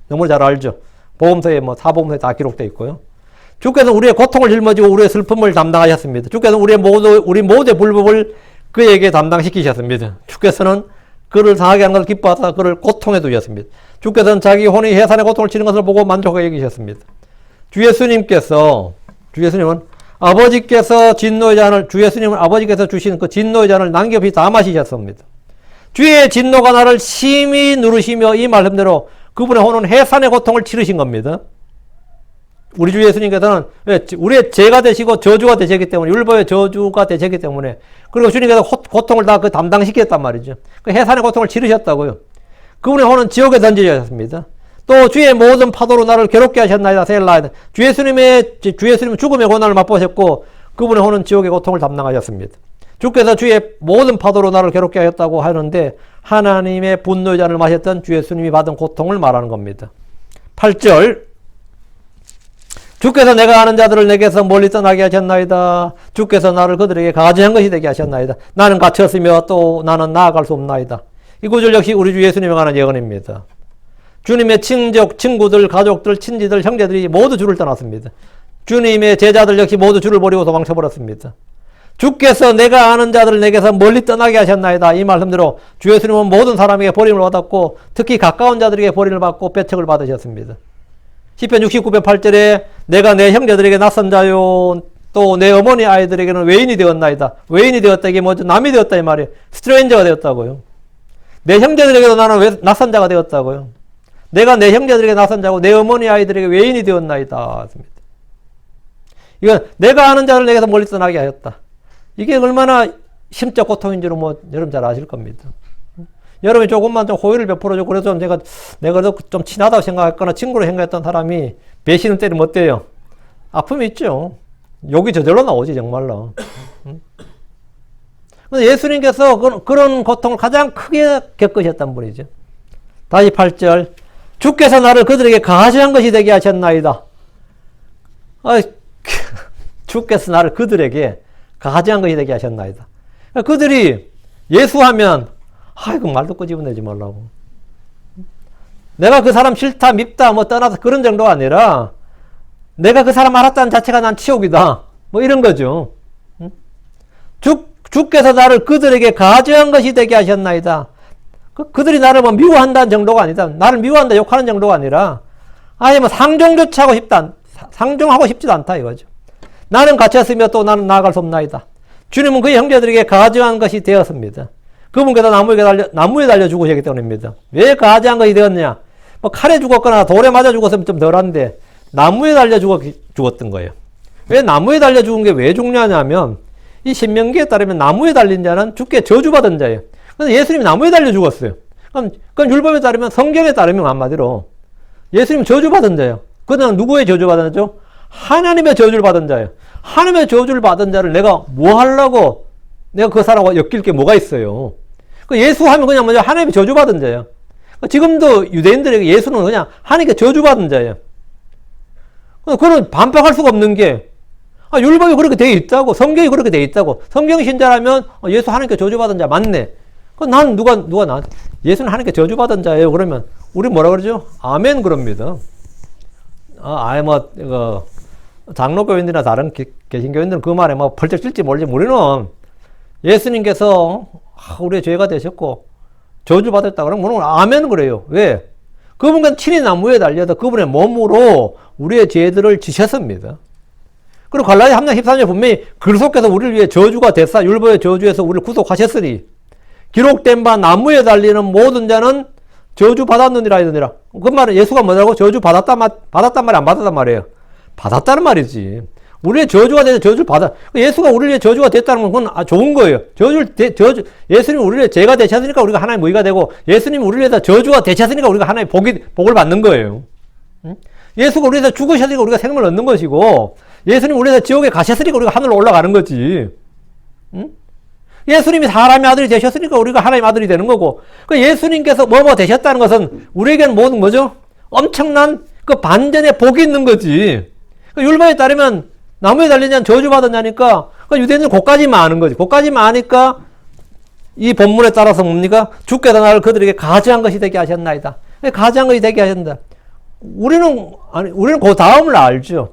너무 잘 알죠. 보험서에 뭐 사보험서에 다 기록되어 있고요. 주께서 우리의 고통을 짊어지고 우리의 슬픔을 담당하셨습니다. 주께서 우리 모두의 불법을 그에게 담당시키셨습니다. 주께서는 그를 상하게 하는 것을 기뻐하사 그를 고통에 두셨습니다. 주께서는 자기 혼이 해산의 고통을 치는 것을 보고 만족하게 여기셨습니다. 주 예수님은 아버지께서 진노의 잔을, 주 예수님은 아버지께서 주신 그 진노의 잔을 낭겹이 다 마시셨습니다. 주의 진노가 나를 심히 누르시며 이 말씀대로 그분의 혼은 해산의 고통을 치르신 겁니다. 우리 주 예수님께서는 우리의 죄가 되시고 저주가 되셨기 때문에, 율법의 저주가 되셨기 때문에, 그리고 주님께서 고통을 다 그 담당시켰단 말이죠. 그 해산의 고통을 치르셨다고요. 그분의 혼은 지옥에 던지셨습니다. 또 주의 모든 파도로 나를 괴롭게 하셨나이다. 셀라이다. 주 예수님은 죽음의 고난을 맛보셨고 그분의 혼은 지옥의 고통을 담당하셨습니다. 주께서 주의 모든 파도로 나를 괴롭게 하셨다고 하는데 하나님의 분노의 잔을 마셨던 주 예수님이 받은 고통을 말하는 겁니다. 8절 주께서 내가 아는 자들을 내게서 멀리 떠나게 하셨나이다. 주께서 나를 그들에게 가증한 것이 되게 하셨나이다. 나는 갇혔으며 또 나는 나아갈 수 없나이다. 이 구절 역시 우리 주 예수님에 관한 예언입니다. 주님의 친족, 친구들, 가족들, 친지들, 형제들이 모두 주를 떠났습니다. 주님의 제자들 역시 모두 주를 버리고 도망쳐버렸습니다. 주께서 내가 아는 자들을 내게서 멀리 떠나게 하셨나이다. 이 말씀대로 주 예수님은 모든 사람에게 버림을 받았고 특히 가까운 자들에게 버림을 받고 배척을 받으셨습니다. 시편 69편 8절에 내가 내 형제들에게 낯선 자요 또 내 어머니 아이들에게는 외인이 되었나이다. 외인이 되었다 이게 뭐죠? 남이 되었다 이 말이에요. 스트레인저가 되었다고요. 내 형제들에게도 나는 왜 낯선 자가 되었다고요. 내가 내 형제들에게 낯선 자고 내 어머니 아이들에게 외인이 되었나이다. 이건 내가 아는 자를 내게서 멀리 떠나게 하였다. 이게 얼마나 심적 고통인지는 뭐 여러분 잘 아실 겁니다. 여러분이 조금만 좀 호의를 베풀어주고 그래서 내가 좀 친하다고 생각했거나 친구로 생각했던 사람이 배신을 때리면 어때요? 아픔이 있죠. 욕이 저절로 나오지 정말로. 근데 예수님께서 그런 고통을 가장 크게 겪으셨단 분이죠. 다시 8절 주께서 나를 그들에게 가증한 것이 되게 하셨나이다. 주께서 나를 그들에게 가증한 것이 되게 하셨나이다. 그들이 예수하면 이거 말도 끄집어내지 말라고. 내가 그 사람 싫다 밉다 뭐 떠나서 그런 정도가 아니라 내가 그 사람 알았다는 자체가 난 치욕이다 뭐 이런 거죠. 주께서 나를 그들에게 가증한 것이 되게 하셨나이다. 그들이 나를 뭐 미워한다는 정도가 아니다. 나를 미워한다 욕하는 정도가 아니라 아예 뭐 상종조차 하고 상종하고 싶지도 않다 이거죠. 나는 갇혔으며 또 나는 나아갈 수 없나이다. 주님은 그의 형제들에게 가증한 것이 되었습니다. 그분께서 나무에 달려 죽으셨기 때문입니다. 왜 가증한 것이 되었냐? 뭐 칼에 죽었거나 돌에 맞아 죽었으면 좀 덜한데 나무에 달려 죽었던 거예요. 왜 나무에 달려 죽은 게 왜 중요하냐면 이 신명기에 따르면 나무에 달린 자는 주께 저주받은 자예요. 그래서 예수님이 나무에 달려 죽었어요. 그럼 율법에 따르면 성경에 따르면 한마디로 예수님 저주받은 자예요. 그는 누구의 저주받은 자죠? 하나님의 저주를 받은 자예요. 하나님의 저주를 받은 자를 내가 뭐 하려고 내가 그 사람과 엮일 게 뭐가 있어요. 예수 하면 그냥 뭐죠? 하나님의 저주받은 자예요. 지금도 유대인들에게 예수는 그냥 하나님께 저주받은 자예요. 그는 반박할 수가 없는 게 율법이 그렇게 되어 있다고 성경이 그렇게 되어 있다고 성경 신자라면 예수 하나님께 저주받은 자 맞네. 난 누가 나 예수는 하나님께 저주받은 자예요. 그러면 우리 뭐라 그러죠? 아멘 그럽니다. 장로교인들이나 다른 개신교인들은 그 말에 뭐 펄쩍 찔지 모르지 우리는 예수님께서 우리의 죄가 되셨고 저주받았다 그러면 우리는 아멘 그래요. 왜? 그분과 친히 나무에 달려서 그분의 몸으로 우리의 죄들을 지셨습니다. 그리고 갈라디아 3장 13절 분명히 그리스도께서 우리를 위해 저주가 됐사 율법의 저주에서 우리를 구속하셨으니 기록된 바 나무에 달리는 모든 자는 저주받았느니라 하더니라. 그 말은 예수가 뭐라고? 저주받았단 말이 안 받았단 말이에요. 받았다는 말이지. 우리의 저주가 돼서 저주를 받아. 예수가 우리를 위해 저주가 됐다는 건 그건 좋은 거예요. 예수님이 우리를 위해 죄가 되셨으니까 우리가 하나님의 의가 되고, 예수님이 우리를 위해서 저주가 되셨으니까 우리가 하나님의 복을 받는 거예요. 예수가 우리를 위해서 죽으셨으니까 우리가 생명을 얻는 것이고, 예수님이 우리를 위해서 지옥에 가셨으니까 우리가 하늘로 올라가는 거지. 예수님이 사람의 아들이 되셨으니까 우리가 하나님의 아들이 되는 거고, 예수님께서 뭐뭐 되셨다는 것은 우리에게는 모든 뭐죠? 엄청난 그 반전의 복이 있는 거지. 율법에 따르면 나무에 달린 자는 저주받은 자니까 유대인들은 그것까지만 아는 거지. 그것까지만 아니까 이 본문에 따라서 뭡니까? 주께서 나를 그들에게 가증한 것이 되게 하셨나이다. 가증한 것이 되게 하셨다. 우리는 그 다음을 알죠.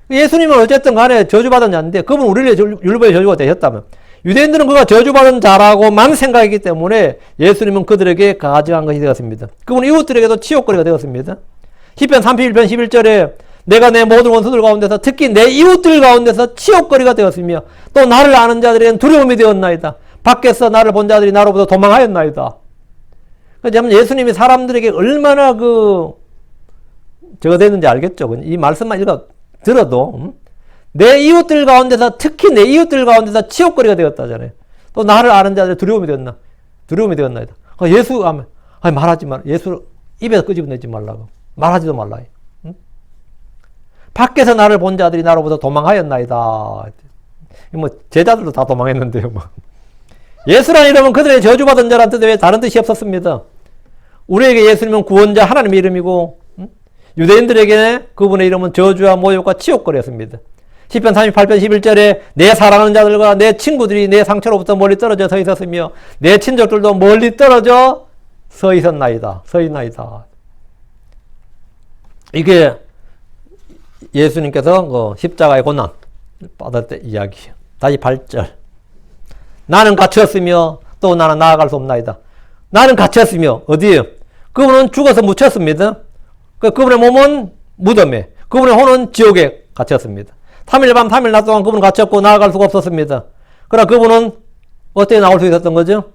예수님은 어쨌든 간에 저주받은 자인데, 그분 우리를 율법의 저주가 되셨다면, 유대인들은 그가 저주받은 자라고만 생각했기 때문에 예수님은 그들에게 가증한 것이 되었습니다. 그분은 이웃들에게도 치욕거리가 되었습니다. 시편 31편 11절에 내가 내 모든 원수들 가운데서 특히 내 이웃들 가운데서 치욕거리가 되었으며 또 나를 아는 자들에게는 두려움이 되었나이다. 밖에서 나를 본 자들이 나로부터 도망하였나이다. 그러니까 예수님이 사람들에게 얼마나 저거 됐는지 알겠죠? 이 말씀만 들어도 내 이웃들 가운데서 특히 내 이웃들 가운데서 치욕거리가 되었다잖아요. 또 나를 아는 자들의 두려움이 되었나이다. 예수 하면 말하지 마. 예수 입에서 끄집어내지 말라고. 말하지도 말라. 응? 밖에서 나를 본 자들이 나로부터 도망하였나이다. 제자들도 다 도망했는데요. 예수라는 이름은 그들의 저주받은 자란 뜻 외에 다른 뜻이 없었습니다. 우리에게 예수님은 구원자 하나님의 이름이고 유대인들에게 그분의 이름은 저주와 모욕과 치욕거리였습니다. 시편 38편 11절에 내 사랑하는 자들과 내 친구들이 내 상처로부터 멀리 떨어져 서 있었으며 내 친족들도 멀리 떨어져 서 있었나이다. 이게 예수님께서 십자가의 고난 받을 때 이야기예요. 다시 8절. 나는 갇혔으며 또 나는 나아갈 수 없나이다. 나는 갇혔으며 어디에요? 그분은 죽어서 묻혔습니다. 그분의 몸은 무덤에, 그분의 혼은 지옥에 갇혔습니다. 3일 밤 3일 낮 동안 그분은 갇혔고 나아갈 수가 없었습니다. 그러나 그분은 어떻게 나올 수 있었던 거죠?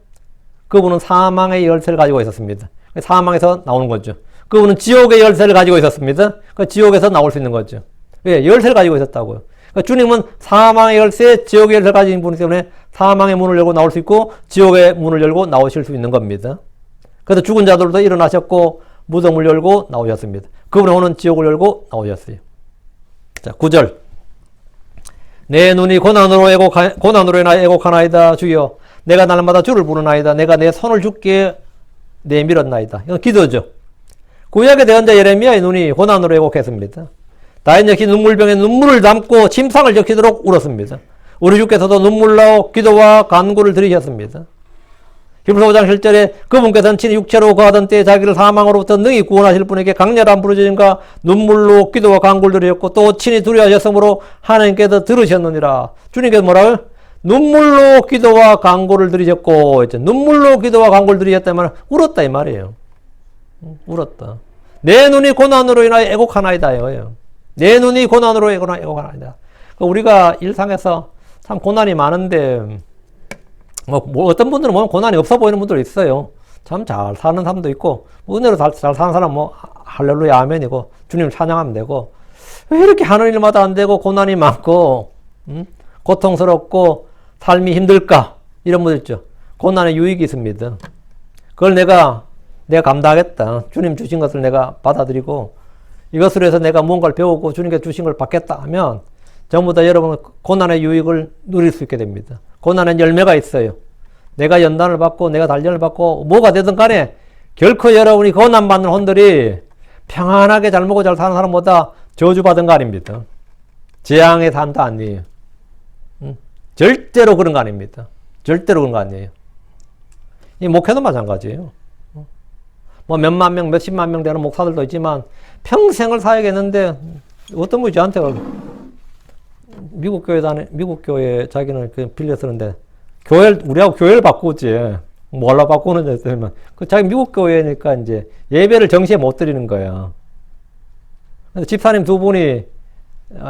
그분은 사망의 열쇠를 가지고 있었습니다. 사망에서 나오는 거죠. 그분은 지옥의 열쇠를 가지고 있었습니다. 그 지옥에서 나올 수 있는 거죠. 왜? 열쇠를 가지고 있었다고요. 그러니까 주님은 사망의 열쇠, 지옥의 열쇠를 가진 분이기 때문에 사망의 문을 열고 나올 수 있고 지옥의 문을 열고 나오실 수 있는 겁니다. 그래서 죽은 자들도 일어나셨고 무덤을 열고 나오셨습니다. 그분의 혼은 지옥을 열고 나오셨어요. 자, 9절. 내 눈이 고난으로 인하여 애곡하나이다. 주여 내가 날마다 주를 부르나이다. 내가 내 손을 주께 내밀었나이다. 이건 기도죠. 구약의 대언자 예레미야의 눈이 고난으로 애곡했습니다. 다윗 역시 눈물병에 눈물을 담고 침상을 적시도록 울었습니다. 우리 주께서도 눈물로 기도와 간구를 들으셨습니다. 히브리서 5장 7절에 그분께서는 친히 육체로 거하던 때에 자기를 사망으로부터 능히 구원하실 분에게 강렬한 부르짖음과 눈물로 기도와 간구를 들으셨고 또 친히 두려워하셨으므로 하나님께서 들으셨느니라. 주님께서 뭐라고요? 눈물로 기도와 간구를 들으셨고 눈물로 기도와 간구를 들으셨다면 울었다 이 말이에요. 울었다. 내 눈이 고난으로 인하여 애곡하나이다. 내 눈이 고난으로 애곡하나이다. 우리가 일상에서 참 고난이 많은데 뭐 어떤 분들은 뭐 고난이 없어 보이는 분도 있어요. 참 잘 사는 사람도 있고 은혜로 잘 사는 사람은 뭐 할렐루야 아멘이고 주님을 찬양하면 되고 왜 이렇게 하는 일마다 안 되고 고난이 많고 고통스럽고 삶이 힘들까 이런 분들 있죠. 고난의 유익이 있습니다. 그걸 내가 감당하겠다. 주님 주신 것을 내가 받아들이고 이것으로 해서 내가 무언가를 배우고 주님께 주신 걸 받겠다 하면 전부 다 여러분은 고난의 유익을 누릴 수 있게 됩니다. 고난의 열매가 있어요. 내가 연단을 받고 내가 단련을 받고 뭐가 되든 간에 결코 여러분이 고난받는 혼들이 평안하게 잘 먹고 잘 사는 사람보다 저주받은 거 아닙니다. 재앙의 산도 아니에요. 절대로 그런 거 아닙니다. 절대로 그런 거 아니에요. 이 목회도 마찬가지예요. 뭐 몇만 명, 몇십만 명 되는 목사들도 있지만 평생을 사역했는데 어떤 분이 저한테 미국 교회 자기는 빌려 쓰는데 우리하고 교회를 바꾸지. 뭘로 바꾸는지 했더니 자기 미국 교회니까 이제 예배를 정시에 못 드리는 거야. 근데 집사님 두 분이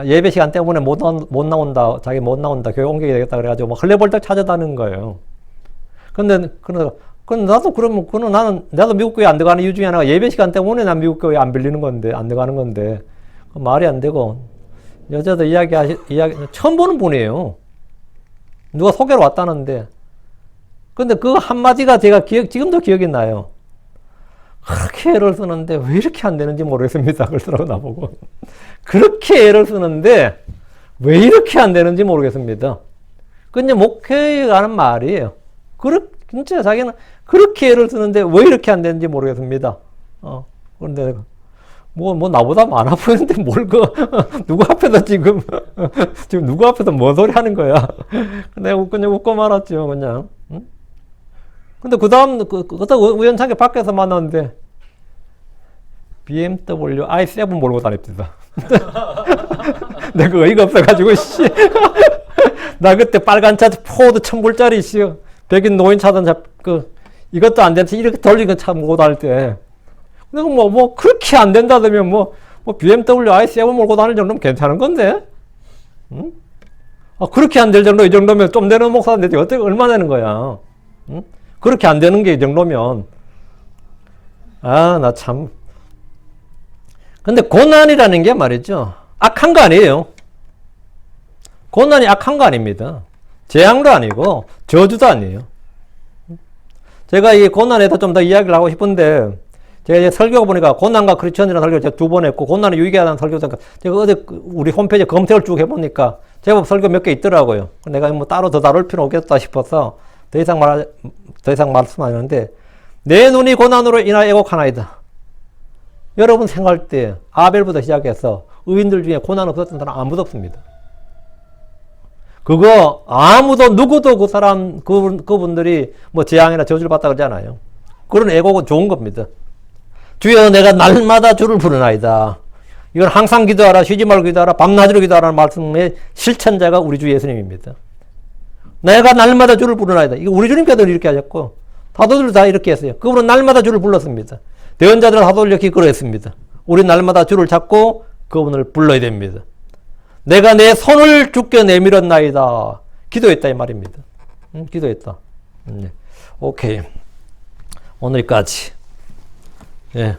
예배 시간 때문에 못 나온다. 자기 못 나온다. 교회 옮기게 되겠다. 그래가지고 막 헐레벌떡 찾아다니는 거예요. 근데 나도 그러면 나도 미국 교회 안 들어가는 이유 중에 하나가 예배 시간 때문에 난 미국 교회 안 빌리는 건데, 안 들어가는 건데, 말이 안 되고, 여자도 이야기 처음 보는 분이에요. 누가 소개로 왔다는데. 근데 그 한마디가 제가 지금도 기억이 나요. 그렇게 애를 쓰는데 왜 이렇게 안 되는지 모르겠습니다. 그러더라고, 나보고. 그렇게 애를 쓰는데 왜 이렇게 안 되는지 모르겠습니다. 근데 목회에 가는 말이에요. 진짜 자기는 그렇게 애를 쓰는데 왜 이렇게 안 되는지 모르겠습니다. 그런데 뭐 나보다 많아 보이는데 누구 앞에서 지금 누구 앞에서 뭔 소리 하는 거야. 내가 그냥 웃고 말았죠, 그냥. 응? 근데 그 다음, 그때 우연찮게 밖에서 만났는데, BMW i7 몰고 다녔습니다. 내가 어이가 없어가지고, 씨. 나 그때 빨간 차, 포드 1000불짜리, 씨. 백인 노인 차던 차, 이것도 안 돼서 이렇게 돌리는 차 몰고 다닐 때. 근데 그렇게 안 된다면 BMW i7 몰고 다닐 정도면 괜찮은 건데? 응? 그렇게 안 될 정도, 이 정도면 좀 되는 목사인데, 어떻게, 얼마 되는 거야? 응? 그렇게 안 되는 게 이 정도면. 나 참. 근데 고난이라는 게 말이죠. 악한 거 아니에요. 고난이 악한 거 아닙니다. 재앙도 아니고, 저주도 아니에요. 제가 이 고난에 대해서 좀 더 이야기를 하고 싶은데, 제가 이제 설교가 보니까 고난과 크리스천이라는 설교를 제가 2번 했고, 고난을 유익하다는 설교도 제가 어제 우리 홈페이지에 검색을 쭉 해보니까 제법 설교 몇 개 있더라고요. 내가 따로 더 다룰 필요 없겠다 싶어서 더 이상 말씀 안 하는데, 내 눈이 고난으로 인하여 애곡하나이다. 여러분 생각할 때 아벨부터 시작해서 의인들 중에 고난 없었던 사람 아무도 없습니다. 그거 아무도 누구도 그 사람 그분들이 재앙이나 저주를 받다 그러지 않아요. 그런 애곡은 좋은 겁니다. 주여 내가 날마다 주를 부르나이다. 이건 항상 기도하라, 쉬지 말고 기도하라, 밤낮으로 기도하라는 말씀의 실천자가 우리 주 예수님입니다. 내가 날마다 주를 부르나이다. 이거 우리 주님께도 이렇게 하셨고 사도들도 다 이렇게 했어요. 그분은 날마다 주를 불렀습니다. 대언자들은 사도들 이렇게 그랬습니다. 우리 날마다 주를 찾고 그분을 불러야 됩니다. 내가 내 손을 주께 내밀었나이다. 기도했다 이 말입니다. 기도했다. 오케이. 오늘까지. 예.